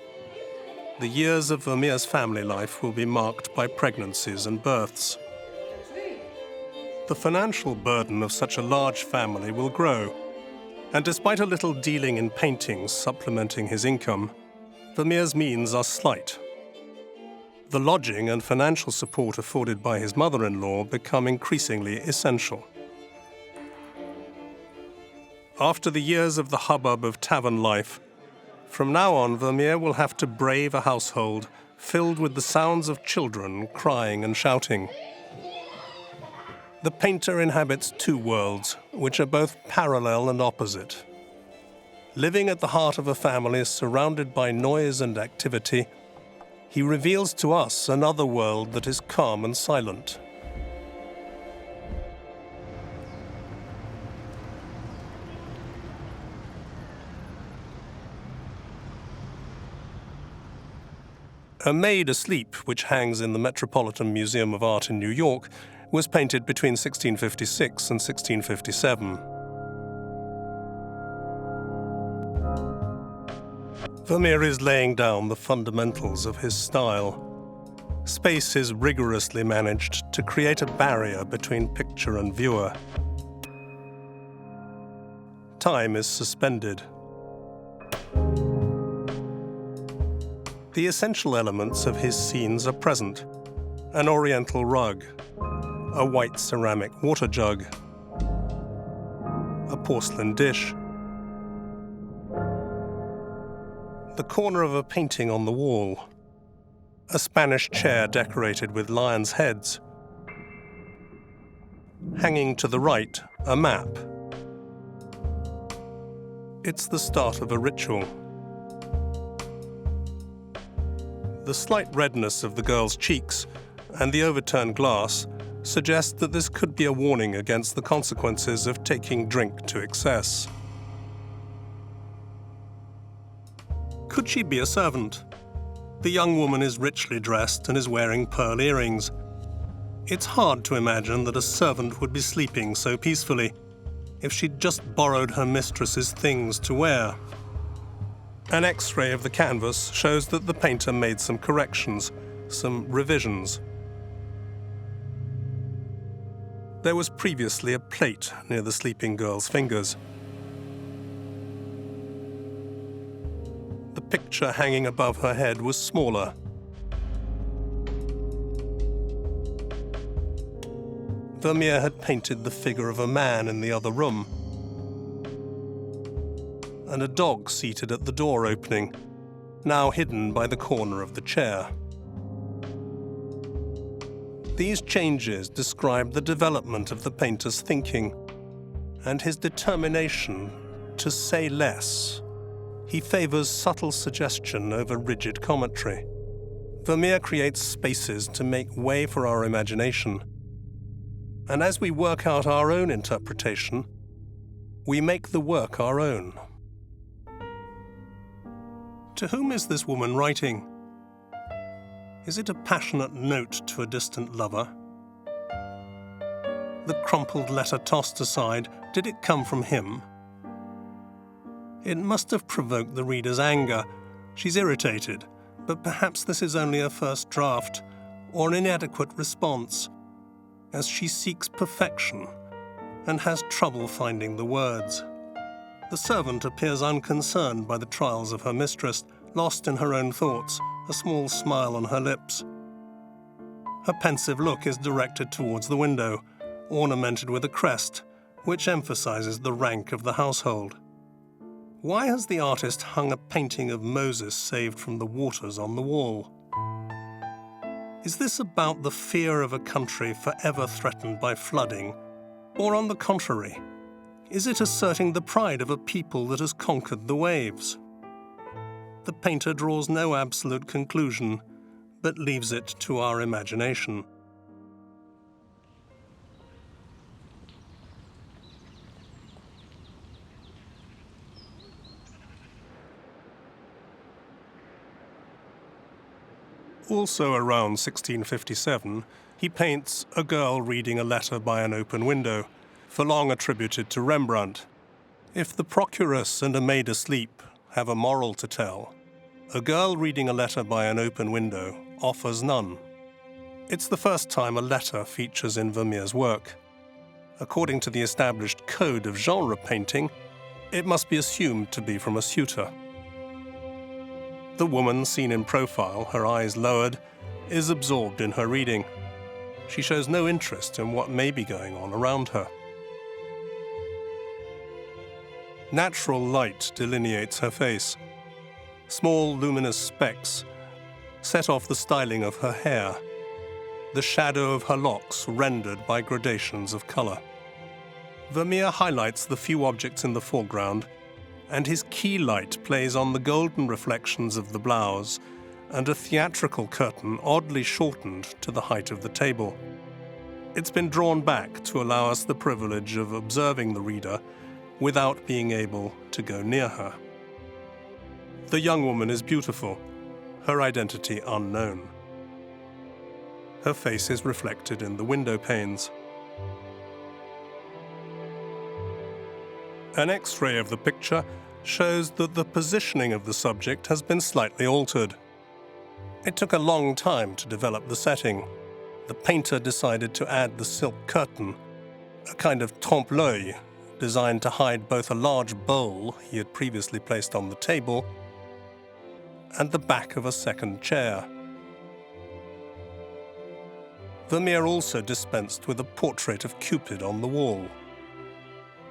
The years of Vermeer's family life will be marked by pregnancies and births. The financial burden of such a large family will grow, and despite a little dealing in paintings supplementing his income, Vermeer's means are slight. The lodging and financial support afforded by his mother-in-law become increasingly essential. After the years of the hubbub of tavern life, from now on Vermeer will have to brave a household filled with the sounds of children crying and shouting. The painter inhabits two worlds, which are both parallel and opposite. Living at the heart of a family surrounded by noise and activity, he reveals to us another world that is calm and silent. A Maid Asleep, which hangs in the Metropolitan Museum of Art in New York, was painted between 1656 and 1657. Vermeer is laying down the fundamentals of his style. Space is rigorously managed to create a barrier between picture and viewer. Time is suspended. The essential elements of his scenes are present: an oriental rug, a white ceramic water jug, a porcelain dish, the corner of a painting on the wall, a Spanish chair decorated with lions' heads. Hanging to the right, a map. It's the start of a ritual. The slight redness of the girl's cheeks and the overturned glass suggest that this could be a warning against the consequences of taking drink to excess. Could she be a servant? The young woman is richly dressed and is wearing pearl earrings. It's hard to imagine that a servant would be sleeping so peacefully if she'd just borrowed her mistress's things to wear. An X-ray of the canvas shows that the painter made some corrections, some revisions. There was previously a plate near the sleeping girl's fingers. The picture hanging above her head was smaller. Vermeer had painted the figure of a man in the other room, and a dog seated at the door opening, now hidden by the corner of the chair. These changes describe the development of the painter's thinking and his determination to say less. He favors subtle suggestion over rigid commentary. Vermeer creates spaces to make way for our imagination. And as we work out our own interpretation, we make the work our own. To whom is this woman writing? Is it a passionate note to a distant lover? The crumpled letter tossed aside, did it come from him? It must have provoked the reader's anger. She's irritated, but perhaps this is only a first draft, or an inadequate response, as she seeks perfection and has trouble finding the words. The servant appears unconcerned by the trials of her mistress, lost in her own thoughts, a small smile on her lips. Her pensive look is directed towards the window, ornamented with a crest, which emphasizes the rank of the household. Why has the artist hung a painting of Moses saved from the waters on the wall? Is this about the fear of a country forever threatened by flooding, or on the contrary, is it asserting the pride of a people that has conquered the waves? The painter draws no absolute conclusion, but leaves it to our imagination. Also around 1657, he paints a girl reading a letter by an open window, for long attributed to Rembrandt. If the Procuress and A Maid Asleep have a moral to tell, a girl reading a letter by an open window offers none. It's the first time a letter features in Vermeer's work. According to the established code of genre painting, it must be assumed to be from a suitor. The woman seen in profile, her eyes lowered, is absorbed in her reading. She shows no interest in what may be going on around her. Natural light delineates her face. Small luminous specks set off the styling of her hair, the shadow of her locks rendered by gradations of colour. Vermeer highlights the few objects in the foreground, and his key light plays on the golden reflections of the blouse and a theatrical curtain oddly shortened to the height of the table. It's been drawn back to allow us the privilege of observing the reader without being able to go near her. The young woman is beautiful, her identity unknown. Her face is reflected in the window panes. An X-ray of the picture shows that the positioning of the subject has been slightly altered. It took a long time to develop the setting. The painter decided to add the silk curtain, a kind of trompe-l'œil designed to hide both a large bowl he had previously placed on the table and the back of a second chair. Vermeer also dispensed with a portrait of Cupid on the wall.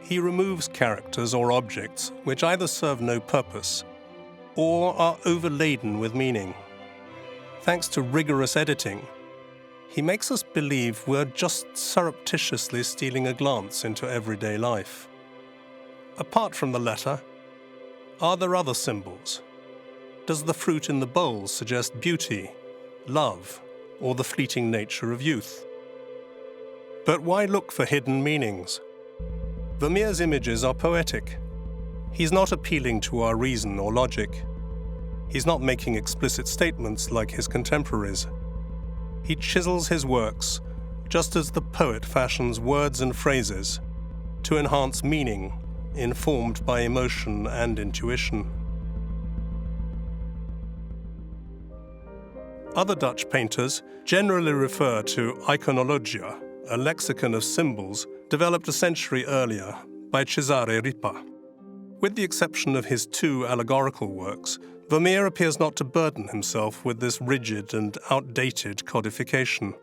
He removes characters or objects which either serve no purpose or are overladen with meaning. Thanks to rigorous editing, he makes us believe we're just surreptitiously stealing a glance into everyday life. Apart from the letter, are there other symbols? Does the fruit in the bowl suggest beauty, love, or the fleeting nature of youth? But why look for hidden meanings? Vermeer's images are poetic. He's not appealing to our reason or logic. He's not making explicit statements like his contemporaries. He chisels his works just as the poet fashions words and phrases to enhance meaning informed by emotion and intuition. Other Dutch painters generally refer to iconologia, a lexicon of symbols developed a century earlier by Cesare Ripa. With the exception of his two allegorical works, Vermeer appears not to burden himself with this rigid and outdated codification.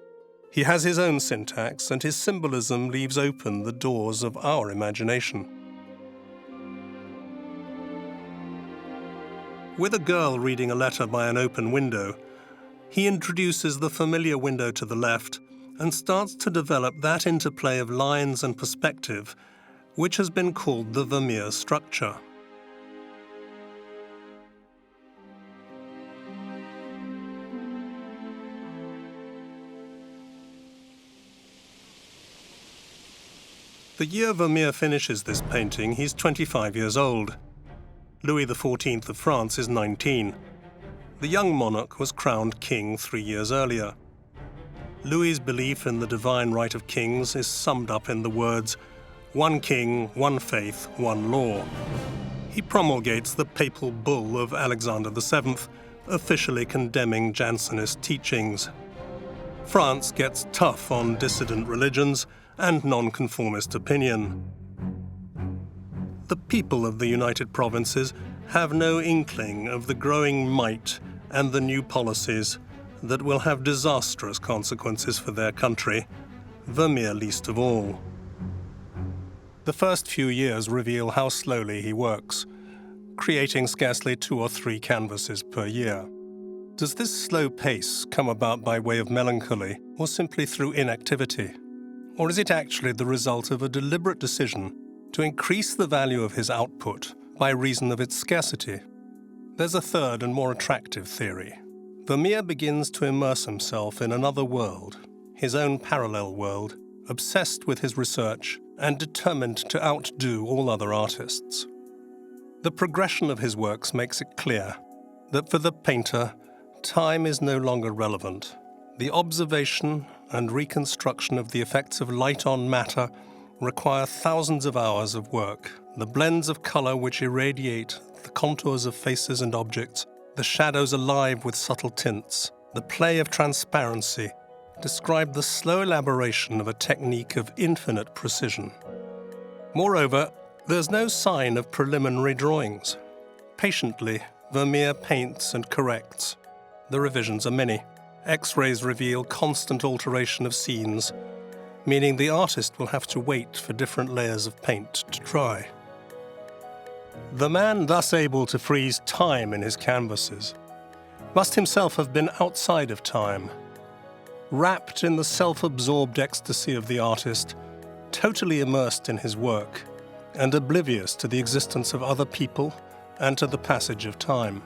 He has his own syntax, and his symbolism leaves open the doors of our imagination. With a girl reading a letter by an open window, he introduces the familiar window to the left and starts to develop that interplay of lines and perspective which has been called the Vermeer structure. The year Vermeer finishes this painting, he's 25 years old. Louis XIV of France is 19. The young monarch was crowned king 3 years earlier. Louis's belief in the divine right of kings is summed up in the words, "One king, one faith, one law." He promulgates the papal bull of Alexander VII, officially condemning Jansenist teachings. France gets tough on dissident religions and nonconformist opinion. The people of the United Provinces have no inkling of the growing might and the new policies that will have disastrous consequences for their country, Vermeer least of all. The first few years reveal how slowly he works, creating scarcely 2 or 3 canvases per year. Does this slow pace come about by way of melancholy or simply through inactivity? Or is it actually the result of a deliberate decision to increase the value of his output by reason of its scarcity? There's a third and more attractive theory. Vermeer begins to immerse himself in another world, his own parallel world, obsessed with his research and determined to outdo all other artists. The progression of his works makes it clear that for the painter, time is no longer relevant. The observation and reconstruction of the effects of light on matter require thousands of hours of work. The blends of color which irradiate the contours of faces and objects, the shadows alive with subtle tints, the play of transparency, describe the slow elaboration of a technique of infinite precision. Moreover, there's no sign of preliminary drawings. Patiently, Vermeer paints and corrects. The revisions are many. X-rays reveal constant alteration of scenes, meaning the artist will have to wait for different layers of paint to dry. The man thus able to freeze time in his canvases must himself have been outside of time, wrapped in the self-absorbed ecstasy of the artist, totally immersed in his work, and oblivious to the existence of other people and to the passage of time.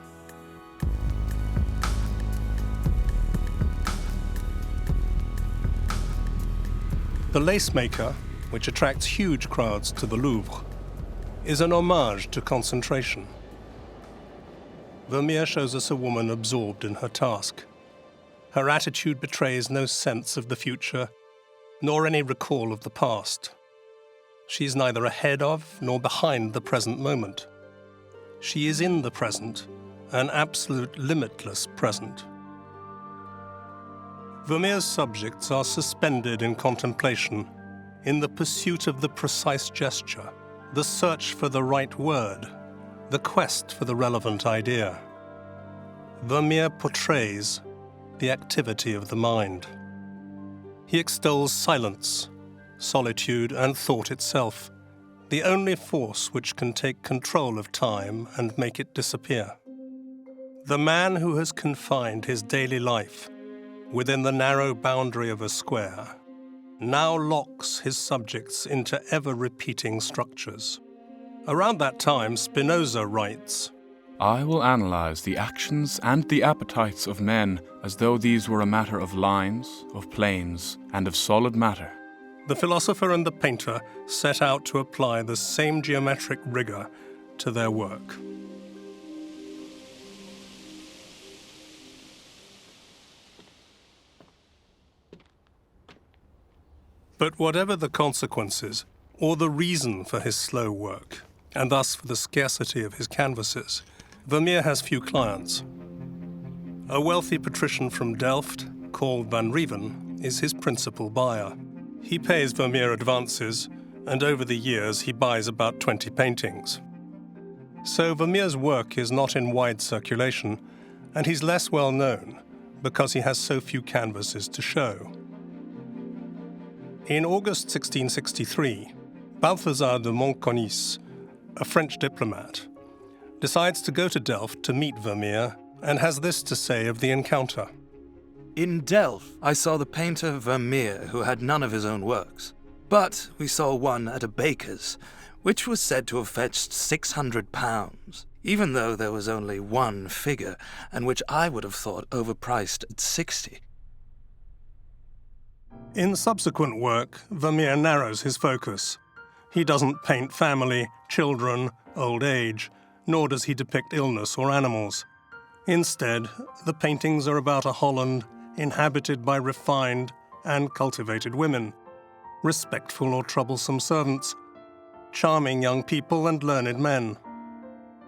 The Lace Maker, which attracts huge crowds to the Louvre, is an homage to concentration. Vermeer shows us a woman absorbed in her task. Her attitude betrays no sense of the future, nor any recall of the past. She is neither ahead of nor behind the present moment. She is in the present, an absolute limitless present. Vermeer's subjects are suspended in contemplation, in the pursuit of the precise gesture, the search for the right word, the quest for the relevant idea. Vermeer portrays the activity of the mind. He extols silence, solitude, and thought itself, the only force which can take control of time and make it disappear. The man who has confined his daily life within the narrow boundary of a square now locks his subjects into ever-repeating structures. Around that time, Spinoza writes, I will analyze the actions and the appetites of men as though these were a matter of lines, of planes, and of solid matter. The philosopher and the painter set out to apply the same geometric rigor to their work. But whatever the consequences, or the reason for his slow work, and thus for the scarcity of his canvases, Vermeer has few clients. A wealthy patrician from Delft, called Van Rieven, is his principal buyer. He pays Vermeer advances, and over the years he buys about 20 paintings. So Vermeer's work is not in wide circulation, and he's less well known because he has so few canvases to show. In August 1663, Balthazar de Montconis, a French diplomat, decides to go to Delft to meet Vermeer and has this to say of the encounter. In Delft, I saw the painter Vermeer, who had none of his own works. But we saw one at a baker's, which was said to have fetched £600, even though there was only one figure, and which I would have thought overpriced at 60. In subsequent work, Vermeer narrows his focus. He doesn't paint family, children, old age, nor does he depict illness or animals. Instead, the paintings are about a Holland inhabited by refined and cultivated women, respectful or troublesome servants, charming young people and learned men.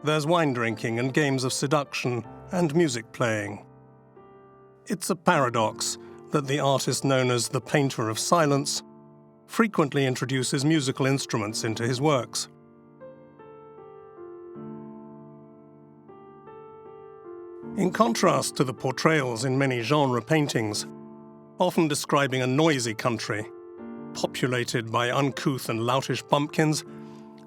There's wine drinking and games of seduction and music playing. It's a paradox that the artist known as the painter of silence frequently introduces musical instruments into his works. In contrast to the portrayals in many genre paintings, often describing a noisy country, populated by uncouth and loutish bumpkins,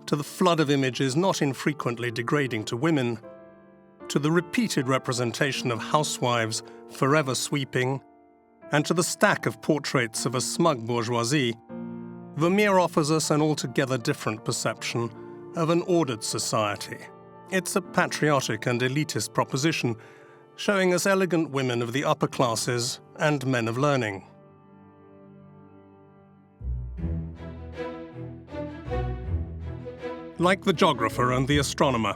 to the flood of images not infrequently degrading to women, to the repeated representation of housewives forever sweeping, and to the stack of portraits of a smug bourgeoisie, Vermeer offers us an altogether different perception of an ordered society. It's a patriotic and elitist proposition, showing us elegant women of the upper classes and men of learning. Like the geographer and the astronomer,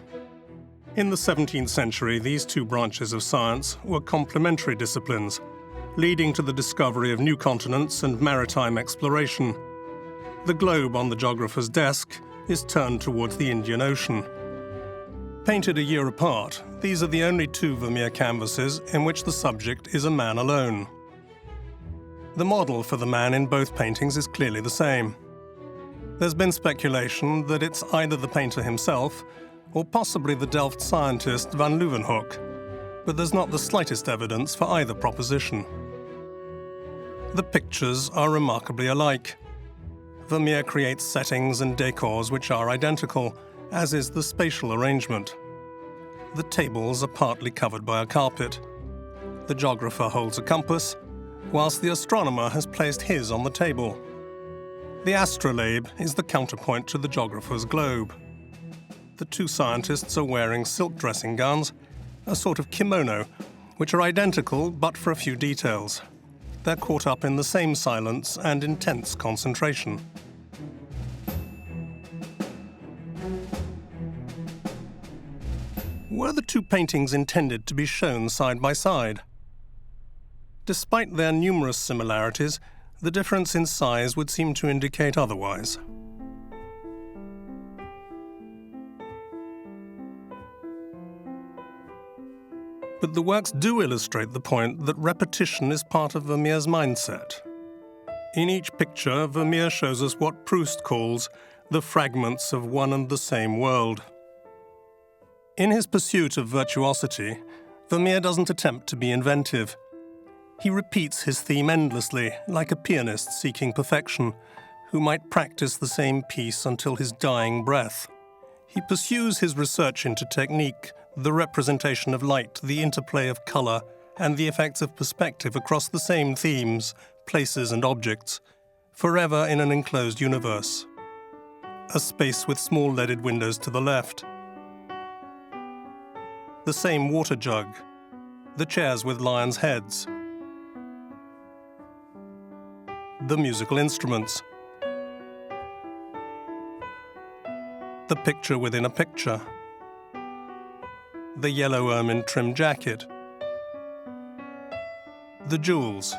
in the 17th century, these two branches of science were complementary disciplines, leading to the discovery of new continents and maritime exploration. The globe on the geographer's desk is turned towards the Indian Ocean. Painted a year apart, these are the only two Vermeer canvases in which the subject is a man alone. The model for the man in both paintings is clearly the same. There's been speculation that it's either the painter himself or possibly the Delft scientist van Leeuwenhoek, but there's not the slightest evidence for either proposition. The pictures are remarkably alike. Vermeer creates settings and decors which are identical, as is the spatial arrangement. The tables are partly covered by a carpet. The geographer holds a compass, whilst the astronomer has placed his on the table. The astrolabe is the counterpoint to the geographer's globe. The two scientists are wearing silk dressing gowns, a sort of kimono, which are identical but for a few details. They're caught up in the same silence and intense concentration. Were the two paintings intended to be shown side by side? Despite their numerous similarities, the difference in size would seem to indicate otherwise. But the works do illustrate the point that repetition is part of Vermeer's mindset. In each picture, Vermeer shows us what Proust calls the fragments of one and the same world. In his pursuit of virtuosity, Vermeer doesn't attempt to be inventive. He repeats his theme endlessly, like a pianist seeking perfection, who might practice the same piece until his dying breath. He pursues his research into technique, the representation of light, the interplay of colour, and the effects of perspective across the same themes, places and objects, forever in an enclosed universe. A space with small leaded windows to the left. The same water jug. The chairs with lions' heads. The musical instruments. The picture within a picture. The yellow ermine trimmed jacket. The jewels.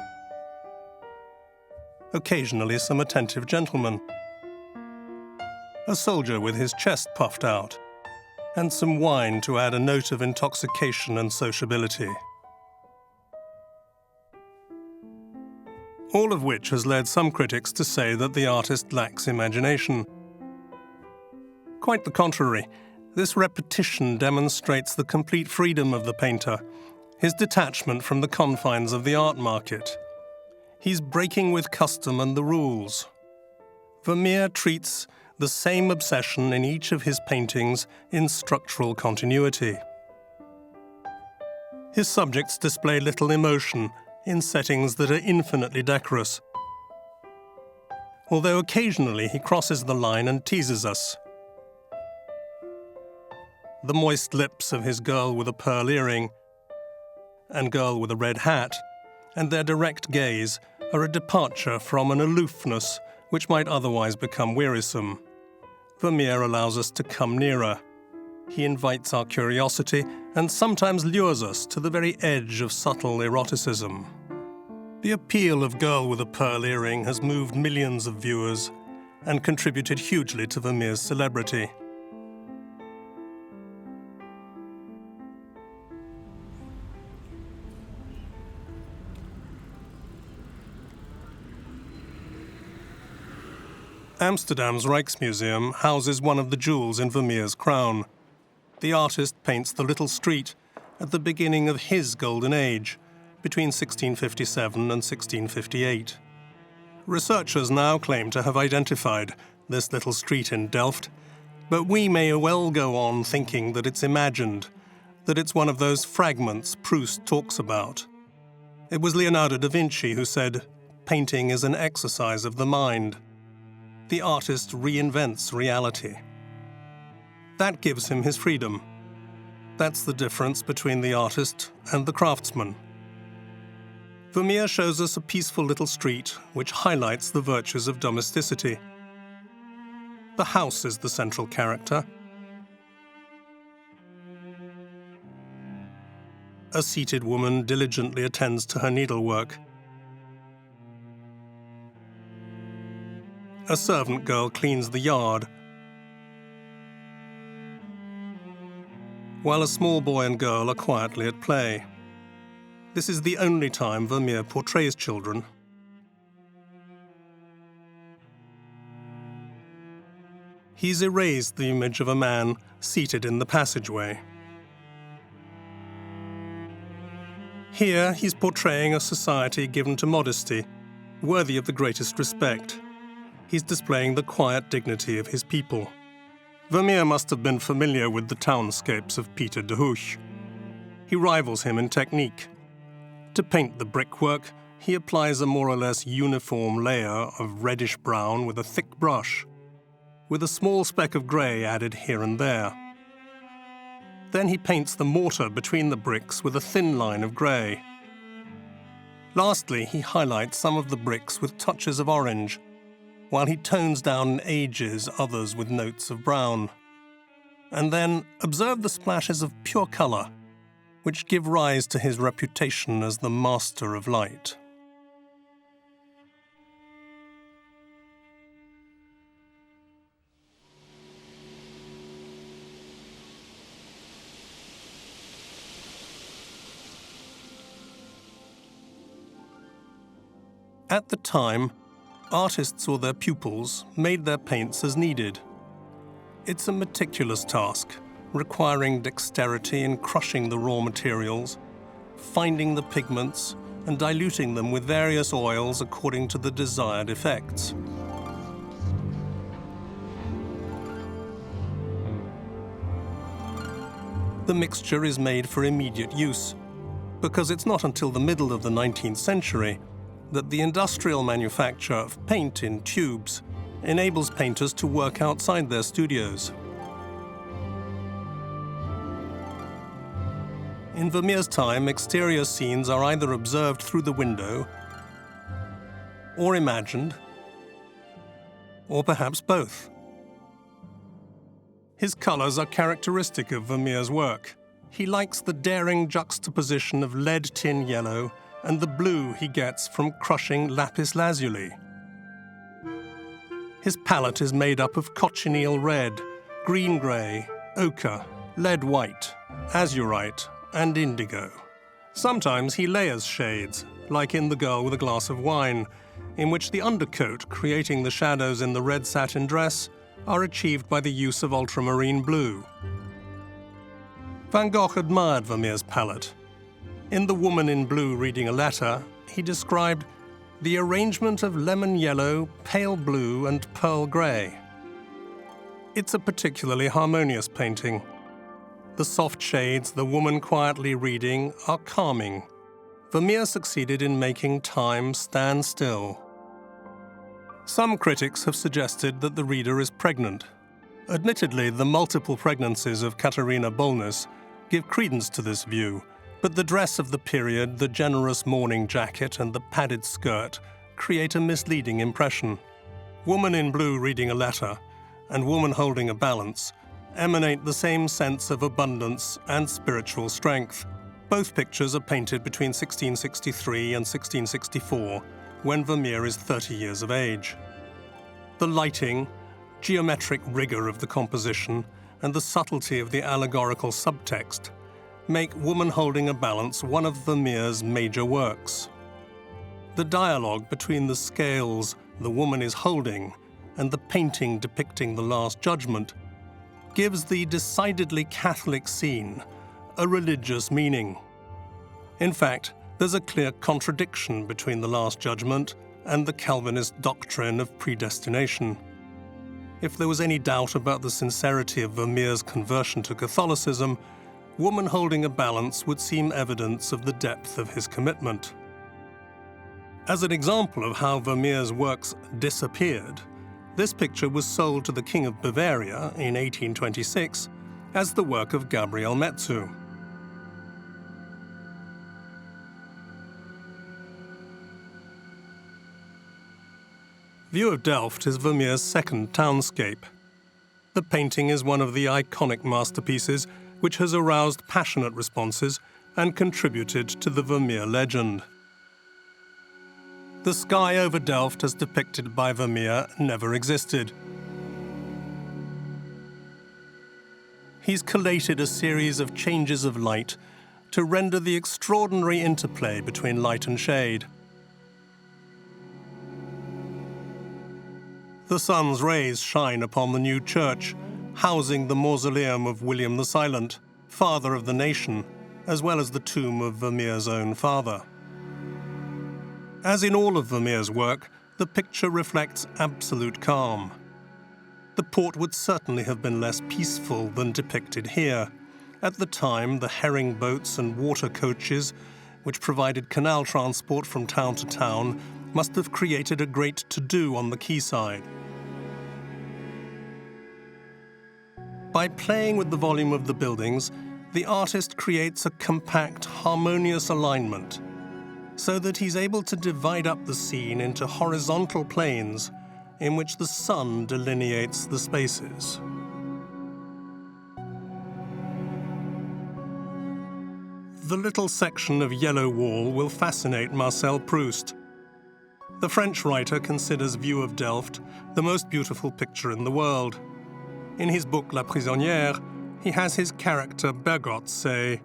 Occasionally some attentive gentleman. A soldier with his chest puffed out, and some wine to add a note of intoxication and sociability. All of which has led some critics to say that the artist lacks imagination. Quite the contrary. This repetition demonstrates the complete freedom of the painter, his detachment from the confines of the art market. He's breaking with custom and the rules. Vermeer treats the same obsession in each of his paintings in structural continuity. His subjects display little emotion in settings that are infinitely decorous, although occasionally he crosses the line and teases us. The moist lips of his girl with a pearl earring and girl with a red hat, and their direct gaze, are a departure from an aloofness which might otherwise become wearisome. Vermeer allows us to come nearer. He invites our curiosity and sometimes lures us to the very edge of subtle eroticism. The appeal of Girl with a Pearl Earring has moved millions of viewers and contributed hugely to Vermeer's celebrity. Amsterdam's Rijksmuseum houses one of the jewels in Vermeer's crown. The artist paints the little street at the beginning of his golden age, between 1657 and 1658. Researchers now claim to have identified this little street in Delft, but we may well go on thinking that it's imagined, that it's one of those fragments Proust talks about. It was Leonardo da Vinci who said, "Painting is an exercise of the mind." The artist reinvents reality. That gives him his freedom. That's the difference between the artist and the craftsman. Vermeer shows us a peaceful little street which highlights the virtues of domesticity. The house is the central character. A seated woman diligently attends to her needlework. A servant girl cleans the yard, while a small boy and girl are quietly at play. This is the only time Vermeer portrays children. He's erased the image of a man seated in the passageway. Here, he's portraying a society given to modesty, worthy of the greatest respect. He's displaying the quiet dignity of his people. Vermeer must have been familiar with the townscapes of Pieter de Hooch. He rivals him in technique. To paint the brickwork, he applies a more or less uniform layer of reddish-brown with a thick brush, with a small speck of grey added here and there. Then he paints the mortar between the bricks with a thin line of grey. Lastly, he highlights some of the bricks with touches of orange, while he tones down and ages others with notes of brown. And then observe the splashes of pure colour, which give rise to his reputation as the master of light. At the time, artists or their pupils made their paints as needed. It's a meticulous task, requiring dexterity in crushing the raw materials, finding the pigments, and diluting them with various oils according to the desired effects. The mixture is made for immediate use, because it's not until the middle of the 19th century that the industrial manufacture of paint in tubes enables painters to work outside their studios. In Vermeer's time, exterior scenes are either observed through the window, or imagined, or perhaps both. His colours are characteristic of Vermeer's work. He likes the daring juxtaposition of lead tin yellow and the blue he gets from crushing lapis lazuli. His palette is made up of cochineal red, green-grey, ochre, lead white, azurite, and indigo. Sometimes he layers shades, like in The Girl with a Glass of Wine, in which the undercoat creating the shadows in the red satin dress are achieved by the use of ultramarine blue. Van Gogh admired Vermeer's palette. In The Woman in Blue Reading a Letter, he described the arrangement of lemon yellow, pale blue, and pearl grey. It's a particularly harmonious painting. The soft shades the woman quietly reading are calming. Vermeer succeeded in making time stand still. Some critics have suggested that the reader is pregnant. Admittedly, the multiple pregnancies of Katharina Bolnus give credence to this view, but the dress of the period, the generous morning jacket and the padded skirt create a misleading impression. Woman in Blue Reading a Letter and Woman Holding a Balance emanate the same sense of abundance and spiritual strength. Both pictures are painted between 1663 and 1664, when Vermeer is 30 years of age. The lighting, geometric rigor of the composition, and the subtlety of the allegorical subtext make Woman Holding a Balance one of Vermeer's major works. The dialogue between the scales the woman is holding and the painting depicting the Last Judgment gives the decidedly Catholic scene a religious meaning. In fact, there's a clear contradiction between the Last Judgment and the Calvinist doctrine of predestination. If there was any doubt about the sincerity of Vermeer's conversion to Catholicism, Woman Holding a Balance would seem evidence of the depth of his commitment. As an example of how Vermeer's works disappeared, this picture was sold to the King of Bavaria in 1826 as the work of Gabriel Metzu. View of Delft is Vermeer's second townscape. The painting is one of the iconic masterpieces which has aroused passionate responses and contributed to the Vermeer legend. The sky over Delft as depicted by Vermeer never existed. He's collated a series of changes of light to render the extraordinary interplay between light and shade. The sun's rays shine upon the new church, housing the mausoleum of William the Silent, father of the nation, as well as the tomb of Vermeer's own father. As in all of Vermeer's work, the picture reflects absolute calm. The port would certainly have been less peaceful than depicted here. At the time, the herring boats and water coaches, which provided canal transport from town to town, must have created a great to-do on the quayside. By playing with the volume of the buildings, the artist creates a compact, harmonious alignment, so that he's able to divide up the scene into horizontal planes in which the sun delineates the spaces. The little section of yellow wall will fascinate Marcel Proust. The French writer considers View of Delft the most beautiful picture in the world. In his book La Prisonnière, he has his character Bergotte say,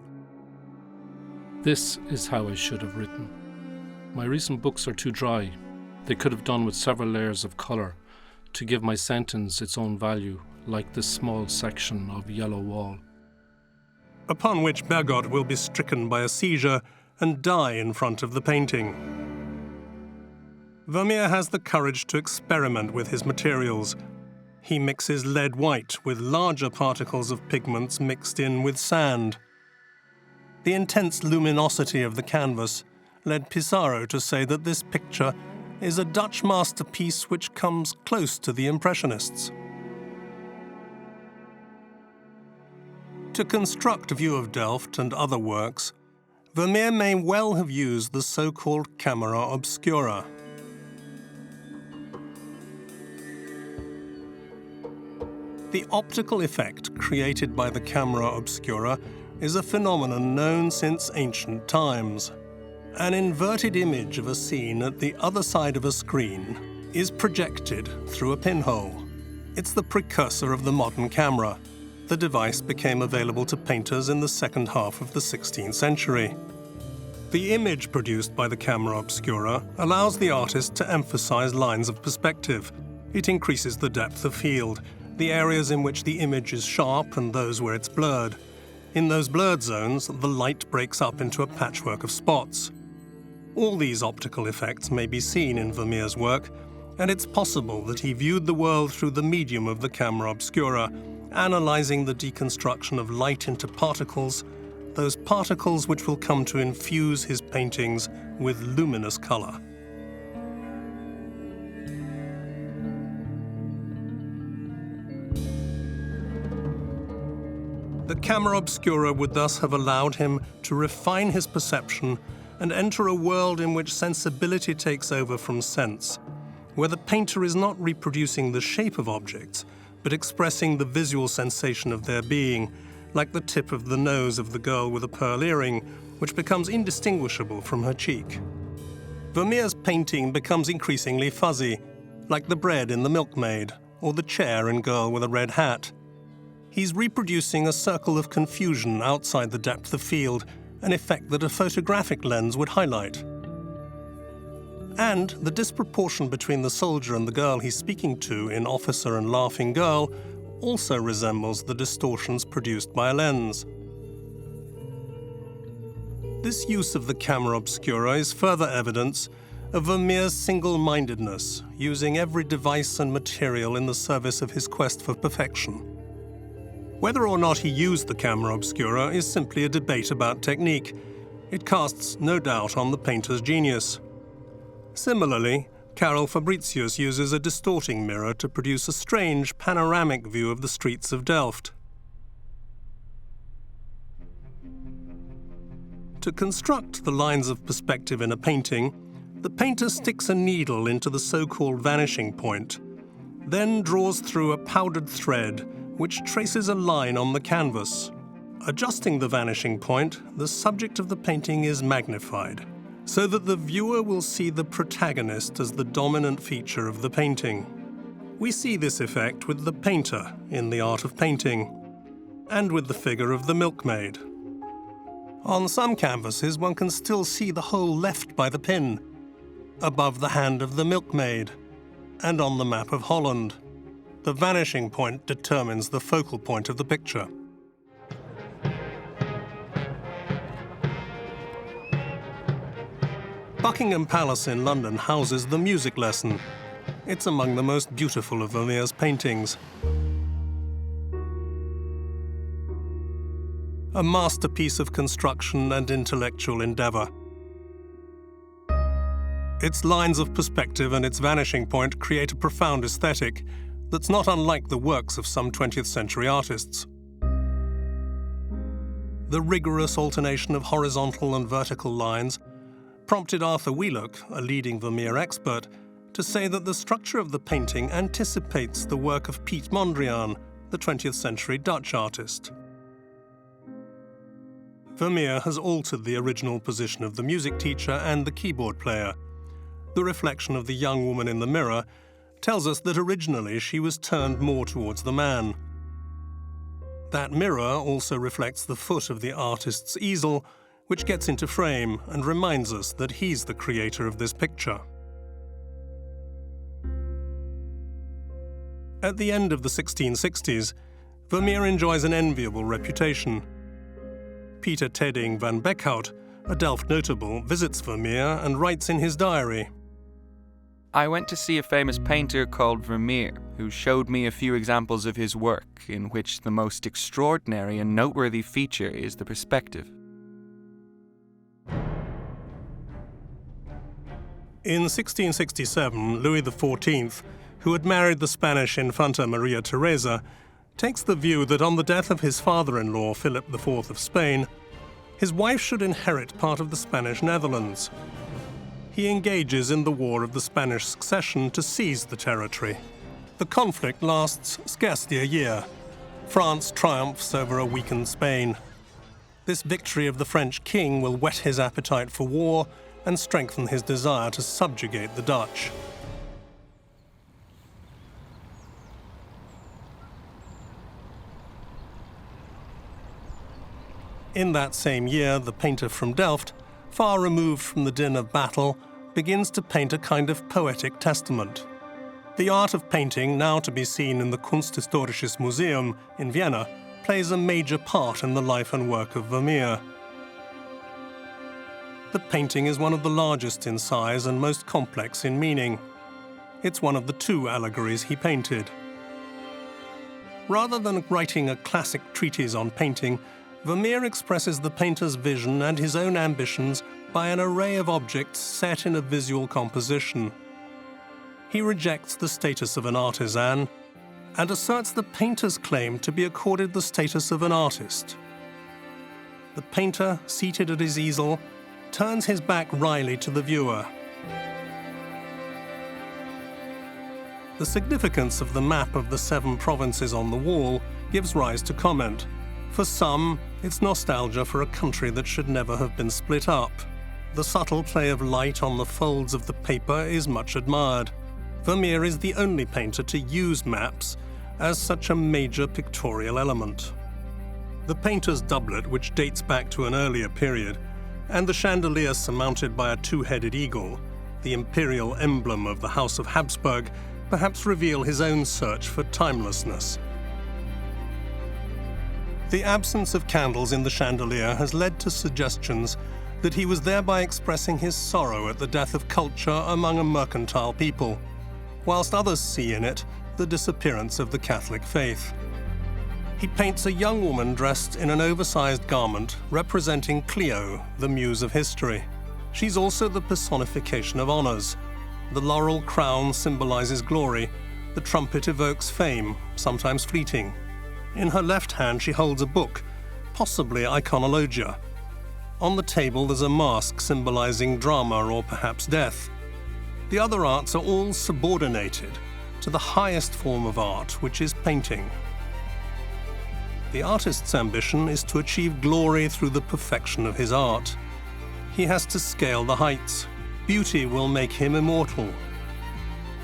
"This is how I should have written. My recent books are too dry. They could have done with several layers of colour to give my sentence its own value, like this small section of yellow wall." Upon which Bergotte will be stricken by a seizure and die in front of the painting. Vermeer has the courage to experiment with his materials. He mixes lead white with larger particles of pigments mixed in with sand. The intense luminosity of the canvas led Pissarro to say that this picture is a Dutch masterpiece which comes close to the Impressionists. To construct View of Delft and other works, Vermeer may well have used the so-called camera obscura. The optical effect created by the camera obscura is a phenomenon known since ancient times. An inverted image of a scene at the other side of a screen is projected through a pinhole. It's the precursor of the modern camera. The device became available to painters in the second half of the 16th century. The image produced by the camera obscura allows the artist to emphasize lines of perspective. It increases the depth of field, the areas in which the image is sharp and those where it's blurred. In those blurred zones, the light breaks up into a patchwork of spots. All these optical effects may be seen in Vermeer's work, and it's possible that he viewed the world through the medium of the camera obscura, analyzing the deconstruction of light into particles, those particles which will come to infuse his paintings with luminous color. The camera obscura would thus have allowed him to refine his perception and enter a world in which sensibility takes over from sense, where the painter is not reproducing the shape of objects, but expressing the visual sensation of their being, like the tip of the nose of the girl with a pearl earring, which becomes indistinguishable from her cheek. Vermeer's painting becomes increasingly fuzzy, like the bread in The Milkmaid, or the chair in Girl with a Red Hat. He's reproducing a circle of confusion outside the depth of field, an effect that a photographic lens would highlight. And the disproportion between the soldier and the girl he's speaking to in Officer and Laughing Girl also resembles the distortions produced by a lens. This use of the camera obscura is further evidence of Vermeer's single-mindedness, using every device and material in the service of his quest for perfection. Whether or not he used the camera obscura is simply a debate about technique. It casts no doubt on the painter's genius. Similarly, Karel Fabritius uses a distorting mirror to produce a strange panoramic view of the streets of Delft. To construct the lines of perspective in a painting, the painter sticks a needle into the so-called vanishing point, then draws through a powdered thread which traces a line on the canvas. Adjusting the vanishing point, the subject of the painting is magnified, so that the viewer will see the protagonist as the dominant feature of the painting. We see this effect with the painter in The Art of Painting, and with the figure of the milkmaid. On some canvases, one can still see the hole left by the pin, above the hand of the milkmaid, and on the map of Holland. The vanishing point determines the focal point of the picture. Buckingham Palace in London houses the music lesson. It's among the most beautiful of Vermeer's paintings. A masterpiece of construction and intellectual endeavour. Its lines of perspective and its vanishing point create a profound aesthetic that's not unlike the works of some 20th century artists. The rigorous alternation of horizontal and vertical lines prompted Arthur Wheelock, a leading Vermeer expert, to say that the structure of the painting anticipates the work of Piet Mondrian, the 20th century Dutch artist. Vermeer has altered the original position of the music teacher and the keyboard player. The reflection of the young woman in the mirror tells us that originally she was turned more towards the man. That mirror also reflects the foot of the artist's easel, which gets into frame and reminds us that he's the creator of this picture. At the end of the 1660s, Vermeer enjoys an enviable reputation. Peter Tedding van Beckhout, a Delft notable, visits Vermeer and writes in his diary, I went to see a famous painter called Vermeer, who showed me a few examples of his work, in which the most extraordinary and noteworthy feature is the perspective. In 1667, Louis XIV, who had married the Spanish Infanta Maria Teresa, takes the view that on the death of his father-in-law, Philip IV of Spain, his wife should inherit part of the Spanish Netherlands. He engages in the War of the Spanish Succession to seize the territory. The conflict lasts scarcely a year. France triumphs over a weakened Spain. This victory of the French king will whet his appetite for war and strengthen his desire to subjugate the Dutch. In that same year, the painter from Delft, far removed from the din of battle, begins to paint a kind of poetic testament. The art of painting, now to be seen in the Kunsthistorisches Museum in Vienna, plays a major part in the life and work of Vermeer. The painting is one of the largest in size and most complex in meaning. It's one of the two allegories he painted. Rather than writing a classic treatise on painting, Vermeer expresses the painter's vision and his own ambitions by an array of objects set in a visual composition. He rejects the status of an artisan and asserts the painter's claim to be accorded the status of an artist. The painter, seated at his easel, turns his back wryly to the viewer. The significance of the map of the 7 provinces on the wall gives rise to comment. For some, it's nostalgia for a country that should never have been split up. The subtle play of light on the folds of the paper is much admired. Vermeer is the only painter to use maps as such a major pictorial element. The painter's doublet, which dates back to an earlier period, and the chandelier surmounted by a 2-headed eagle, the imperial emblem of the House of Habsburg, perhaps reveal his own search for timelessness. The absence of candles in the chandelier has led to suggestions that he was thereby expressing his sorrow at the death of culture among a mercantile people, whilst others see in it the disappearance of the Catholic faith. He paints a young woman dressed in an oversized garment representing Clio, the muse of history. She's also the personification of honors. The laurel crown symbolizes glory, the trumpet evokes fame, sometimes fleeting. In her left hand she holds a book, possibly iconologia. On the table there's a mask symbolizing drama or perhaps death. The other arts are all subordinated to the highest form of art, which is painting. The artist's ambition is to achieve glory through the perfection of his art. He has to scale the heights. Beauty will make him immortal.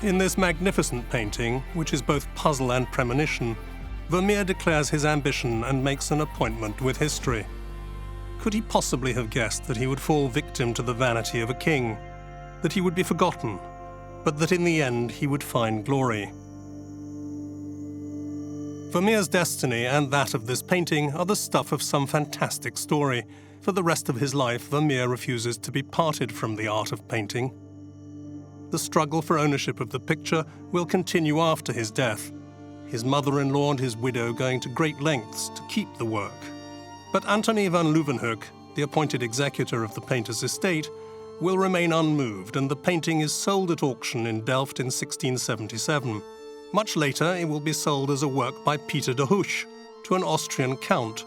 In this magnificent painting, which is both puzzle and premonition, Vermeer declares his ambition and makes an appointment with history. Could he possibly have guessed that he would fall victim to the vanity of a king, that he would be forgotten, but that in the end he would find glory. Vermeer's destiny and that of this painting are the stuff of some fantastic story. For the rest of his life, Vermeer refuses to be parted from the art of painting. The struggle for ownership of the picture will continue after his death, his mother-in-law and his widow going to great lengths to keep the work. But Anthony van Leeuwenhoek, the appointed executor of the painter's estate, will remain unmoved, and the painting is sold at auction in Delft in 1677. Much later, it will be sold as a work by Peter de Hooch to an Austrian count,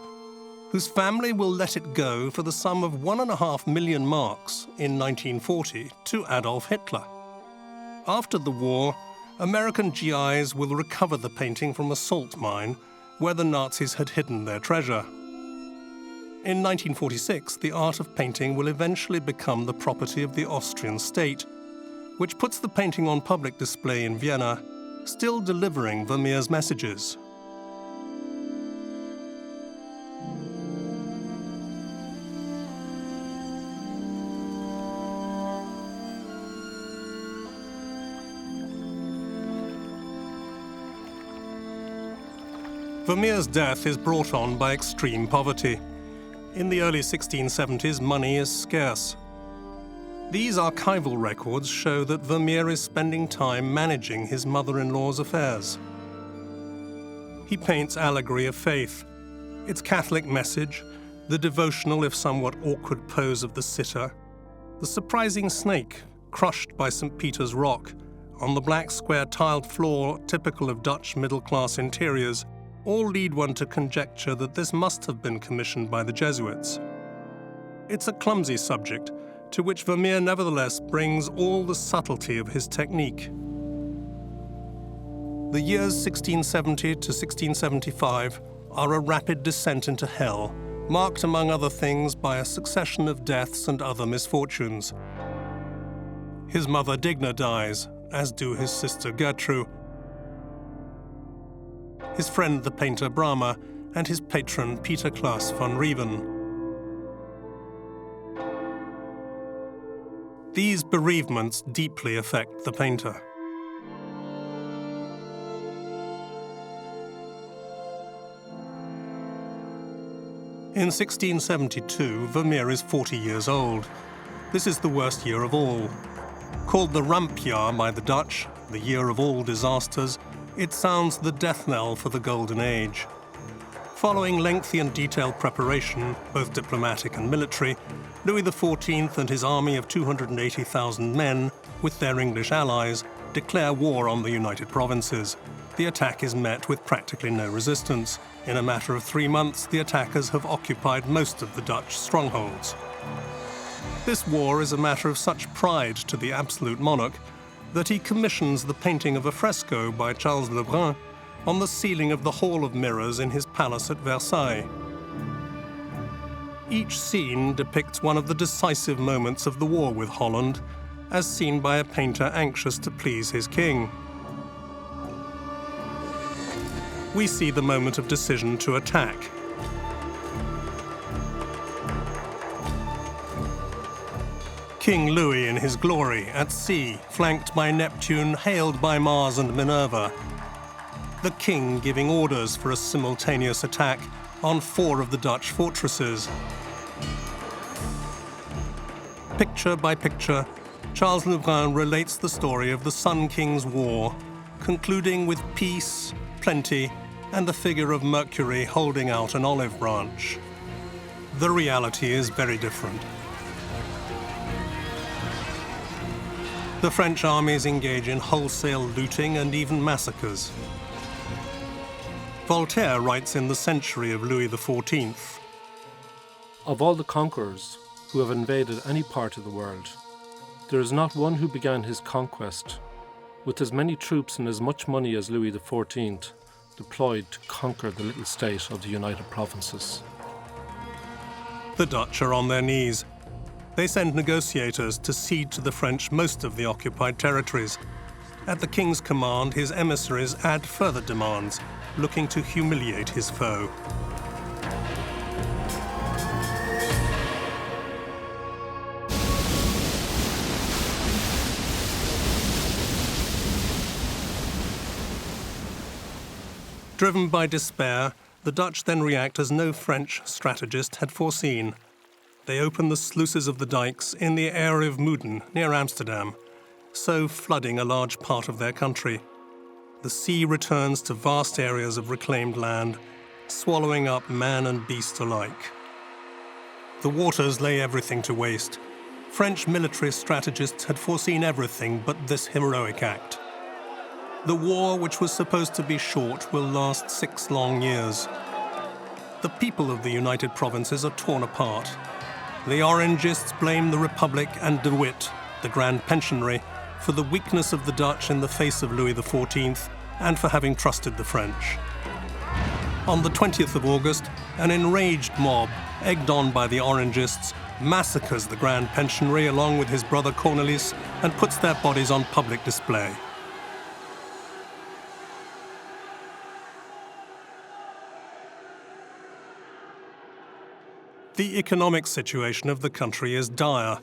whose family will let it go for the sum of 1.5 million marks in 1940 to Adolf Hitler. After the war, American GIs will recover the painting from a salt mine where the Nazis had hidden their treasure. In 1946, the art of painting will eventually become the property of the Austrian state, which puts the painting on public display in Vienna, still delivering Vermeer's messages. Vermeer's death is brought on by extreme poverty. In the early 1670s, money is scarce. These archival records show that Vermeer is spending time managing his mother-in-law's affairs. He paints Allegory of Faith, its Catholic message, the devotional if somewhat awkward pose of the sitter, the surprising snake crushed by St. Peter's Rock on the black square tiled floor typical of Dutch middle-class interiors, all lead one to conjecture that this must have been commissioned by the Jesuits. It's a clumsy subject, to which Vermeer nevertheless brings all the subtlety of his technique. The years 1670 to 1675 are a rapid descent into hell, marked among other things by a succession of deaths and other misfortunes. His mother Digna dies, as do his sister Gertrude, his friend the painter Brahma, and his patron Peter Klaas van Rieven. These bereavements deeply affect the painter. In 1672, Vermeer is 40 years old. This is the worst year of all. Called the Rampjaar by the Dutch, the year of all disasters, it sounds the death knell for the Golden Age. Following lengthy and detailed preparation, both diplomatic and military, Louis XIV and his army of 280,000 men, with their English allies, declare war on the United Provinces. The attack is met with practically no resistance. In a matter of 3 months, the attackers have occupied most of the Dutch strongholds. This war is a matter of such pride to the absolute monarch that he commissions the painting of a fresco by Charles Lebrun on the ceiling of the Hall of Mirrors in his palace at Versailles. Each scene depicts one of the decisive moments of the war with Holland, as seen by a painter anxious to please his king. We see the moment of decision to attack. King Louis in his glory, at sea, flanked by Neptune, hailed by Mars and Minerva. The king giving orders for a simultaneous attack on 4 of the Dutch fortresses. Picture by picture, Charles Lebrun relates the story of the Sun King's War, concluding with peace, plenty, and the figure of Mercury holding out an olive branch. The reality is very different. The French armies engage in wholesale looting and even massacres. Voltaire writes in the century of Louis XIV, "Of all the conquerors who have invaded any part of the world, there is not one who began his conquest with as many troops and as much money as Louis XIV deployed to conquer the little state of the United Provinces." The Dutch are on their knees. They send negotiators to cede to the French most of the occupied territories. At the king's command, his emissaries add further demands, looking to humiliate his foe. Driven by despair, the Dutch then react as no French strategist had foreseen. They open the sluices of the dikes in the area of Muiden, near Amsterdam, so flooding a large part of their country. The sea returns to vast areas of reclaimed land, swallowing up man and beast alike. The waters lay everything to waste. French military strategists had foreseen everything but this heroic act. The war, which was supposed to be short, will last 6 long years. The people of the United Provinces are torn apart. The Orangists blame the Republic and De Witt, the Grand Pensionary, for the weakness of the Dutch in the face of Louis XIV and for having trusted the French. On the 20th of August, an enraged mob, egged on by the Orangists, massacres the Grand Pensionary along with his brother Cornelis and puts their bodies on public display. The economic situation of the country is dire.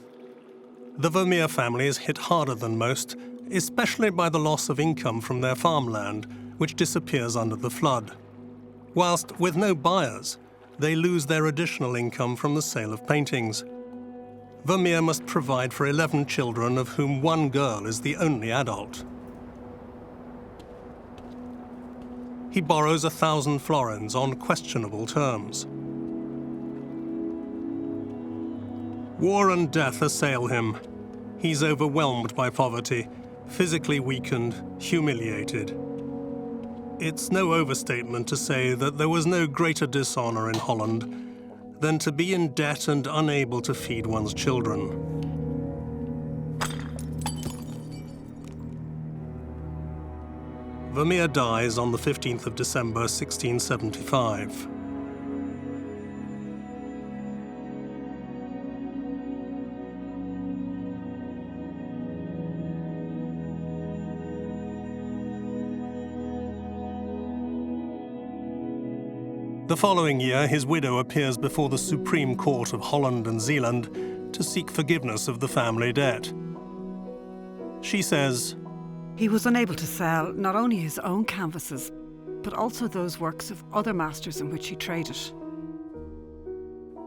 The Vermeer family is hit harder than most, especially by the loss of income from their farmland, which disappears under the flood. Whilst with no buyers, they lose their additional income from the sale of paintings. Vermeer must provide for 11 children, of whom 1 girl is the only adult. He borrows 1,000 florins on questionable terms. War and death assail him. He's overwhelmed by poverty, physically weakened, humiliated. It's no overstatement to say that there was no greater dishonor in Holland than to be in debt and unable to feed one's children. Vermeer dies on the 15th of December, 1675. The following year, his widow appears before the Supreme Court of Holland and Zeeland to seek forgiveness of the family debt. She says, he was unable to sell not only his own canvases, but also those works of other masters in which he traded.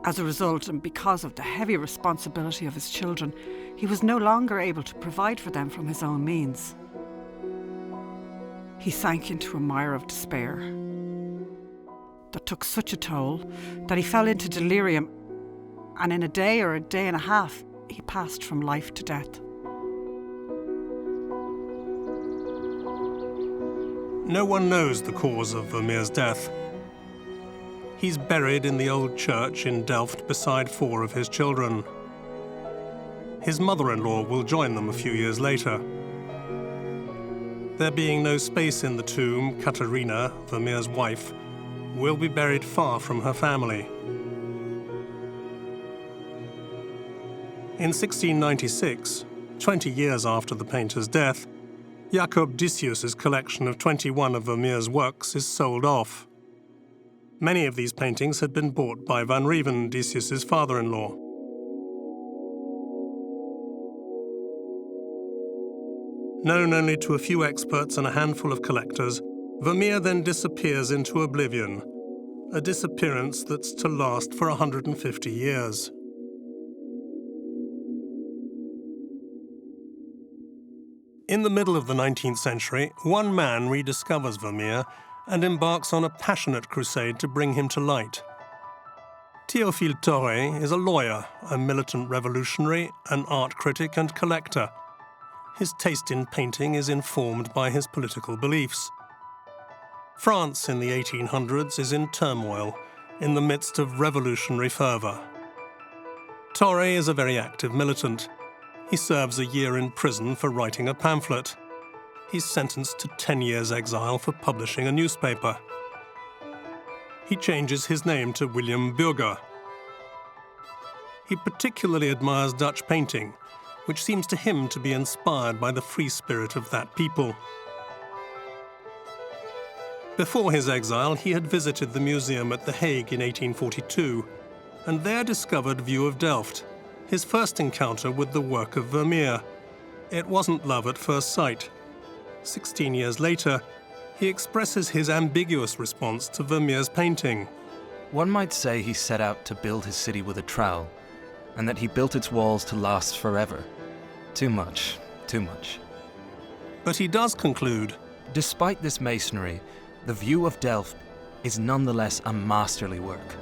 As a result, and because of the heavy responsibility of his children, he was no longer able to provide for them from his own means. He sank into a mire of despair that took such a toll that he fell into delirium, and in a day or a day and a half, he passed from life to death. No one knows the cause of Vermeer's death. He's buried in the old church in Delft beside 4 of his children. His mother-in-law will join them a few years later. There being no space in the tomb, Catharina, Vermeer's wife, will be buried far from her family. In 1696, 20 years after the painter's death, Jacob Discius's collection of 21 of Vermeer's works is sold off. Many of these paintings had been bought by Van Rieven, Discius's father-in-law. Known only to a few experts and a handful of collectors, Vermeer then disappears into oblivion, a disappearance that's to last for 150 years. In the middle of the 19th century, one man rediscovers Vermeer and embarks on a passionate crusade to bring him to light. Théophile Thoré is a lawyer, a militant revolutionary, an art critic and collector. His taste in painting is informed by his political beliefs. France in the 1800s is in turmoil, in the midst of revolutionary fervour. Thoré is a very active militant. He serves a year in prison for writing a pamphlet. He's sentenced to 10 years' exile for publishing a newspaper. He changes his name to William Burger. He particularly admires Dutch painting, which seems to him to be inspired by the free spirit of that people. Before his exile, he had visited the museum at The Hague in 1842, and there discovered View of Delft, his first encounter with the work of Vermeer. It wasn't love at first sight. 16 years later, he expresses his ambiguous response to Vermeer's painting. One might say he set out to build his city with a trowel, and that he built its walls to last forever. Too much, too much. But he does conclude, despite this masonry, the view of Delft is nonetheless a masterly work.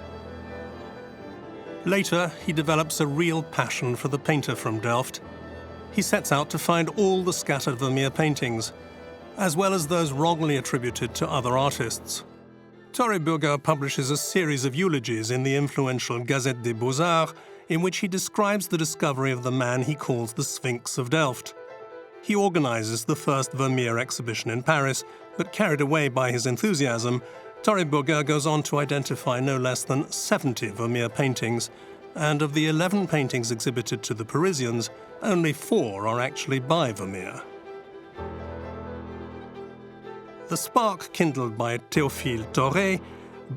Later, he develops a real passion for the painter from Delft. He sets out to find all the scattered Vermeer paintings, as well as those wrongly attributed to other artists. Torreburger publishes a series of eulogies in the influential Gazette des Beaux-Arts, in which he describes the discovery of the man he calls the Sphinx of Delft. He organizes the first Vermeer exhibition in Paris, but carried away by his enthusiasm, Torreburger goes on to identify no less than 70 Vermeer paintings, and of the 11 paintings exhibited to the Parisians, only 4 are actually by Vermeer. The spark kindled by Théophile Thoré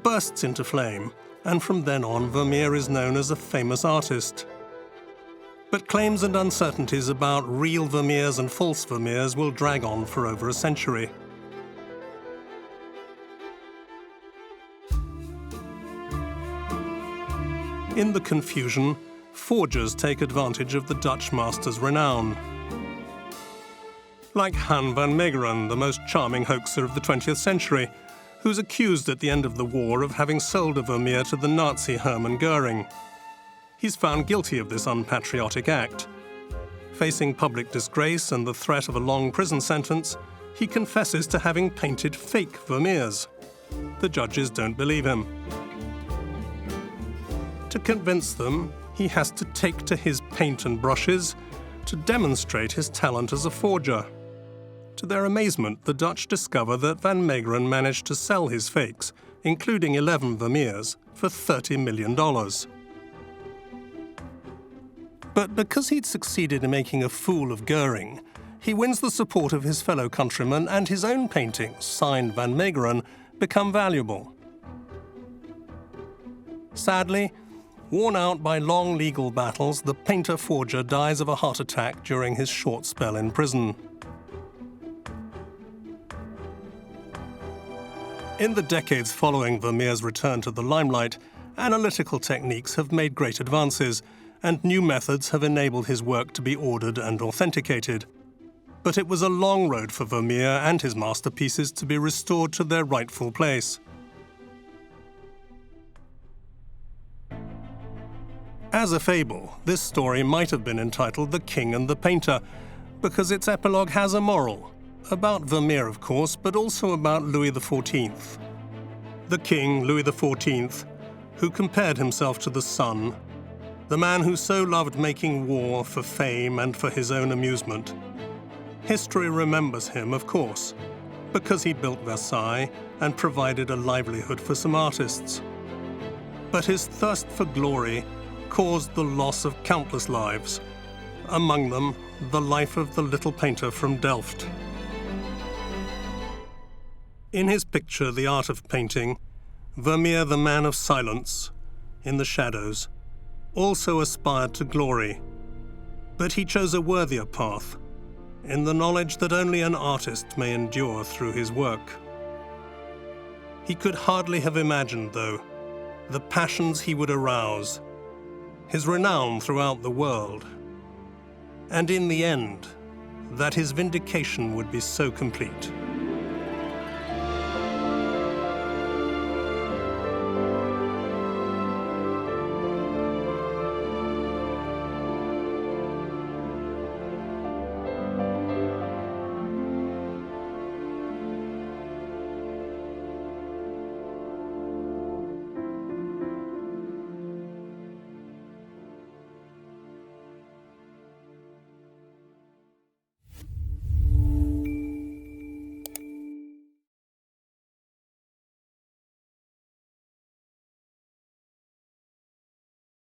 bursts into flame, and from then on Vermeer is known as a famous artist. But claims and uncertainties about real Vermeers and false Vermeers will drag on for over a century. In the confusion, forgers take advantage of the Dutch master's renown. Like Han van Meegeren, the most charming hoaxer of the 20th century, who's accused at the end of the war of having sold a Vermeer to the Nazi Hermann Göring. He's found guilty of this unpatriotic act. Facing public disgrace and the threat of a long prison sentence, he confesses to having painted fake Vermeers. The judges don't believe him. To convince them, he has to take to his paint and brushes to demonstrate his talent as a forger. To their amazement, the Dutch discover that Van Meegeren managed to sell his fakes, including 11 Vermeers, for $30 million. But because he'd succeeded in making a fool of Göring, he wins the support of his fellow countrymen, and his own paintings, signed Van Meegeren, become valuable. Sadly, worn out by long legal battles, the painter-forger dies of a heart attack during his short spell in prison. In the decades following Vermeer's return to the limelight, analytical techniques have made great advances, and new methods have enabled his work to be ordered and authenticated. But it was a long road for Vermeer and his masterpieces to be restored to their rightful place. As a fable, this story might have been entitled The King and the Painter, because its epilogue has a moral. About Vermeer, of course, but also about Louis XIV. The king, Louis XIV, who compared himself to the sun, the man who so loved making war for fame and for his own amusement. History remembers him, of course, because he built Versailles and provided a livelihood for some artists. But his thirst for glory caused the loss of countless lives, among them the life of the little painter from Delft. In his picture, The Art of Painting, Vermeer, the man of silence, in the shadows, also aspired to glory, but he chose a worthier path, in the knowledge that only an artist may endure through his work. He could hardly have imagined, though, the passions he would arouse, his renown throughout the world, and in the end, that his vindication would be so complete.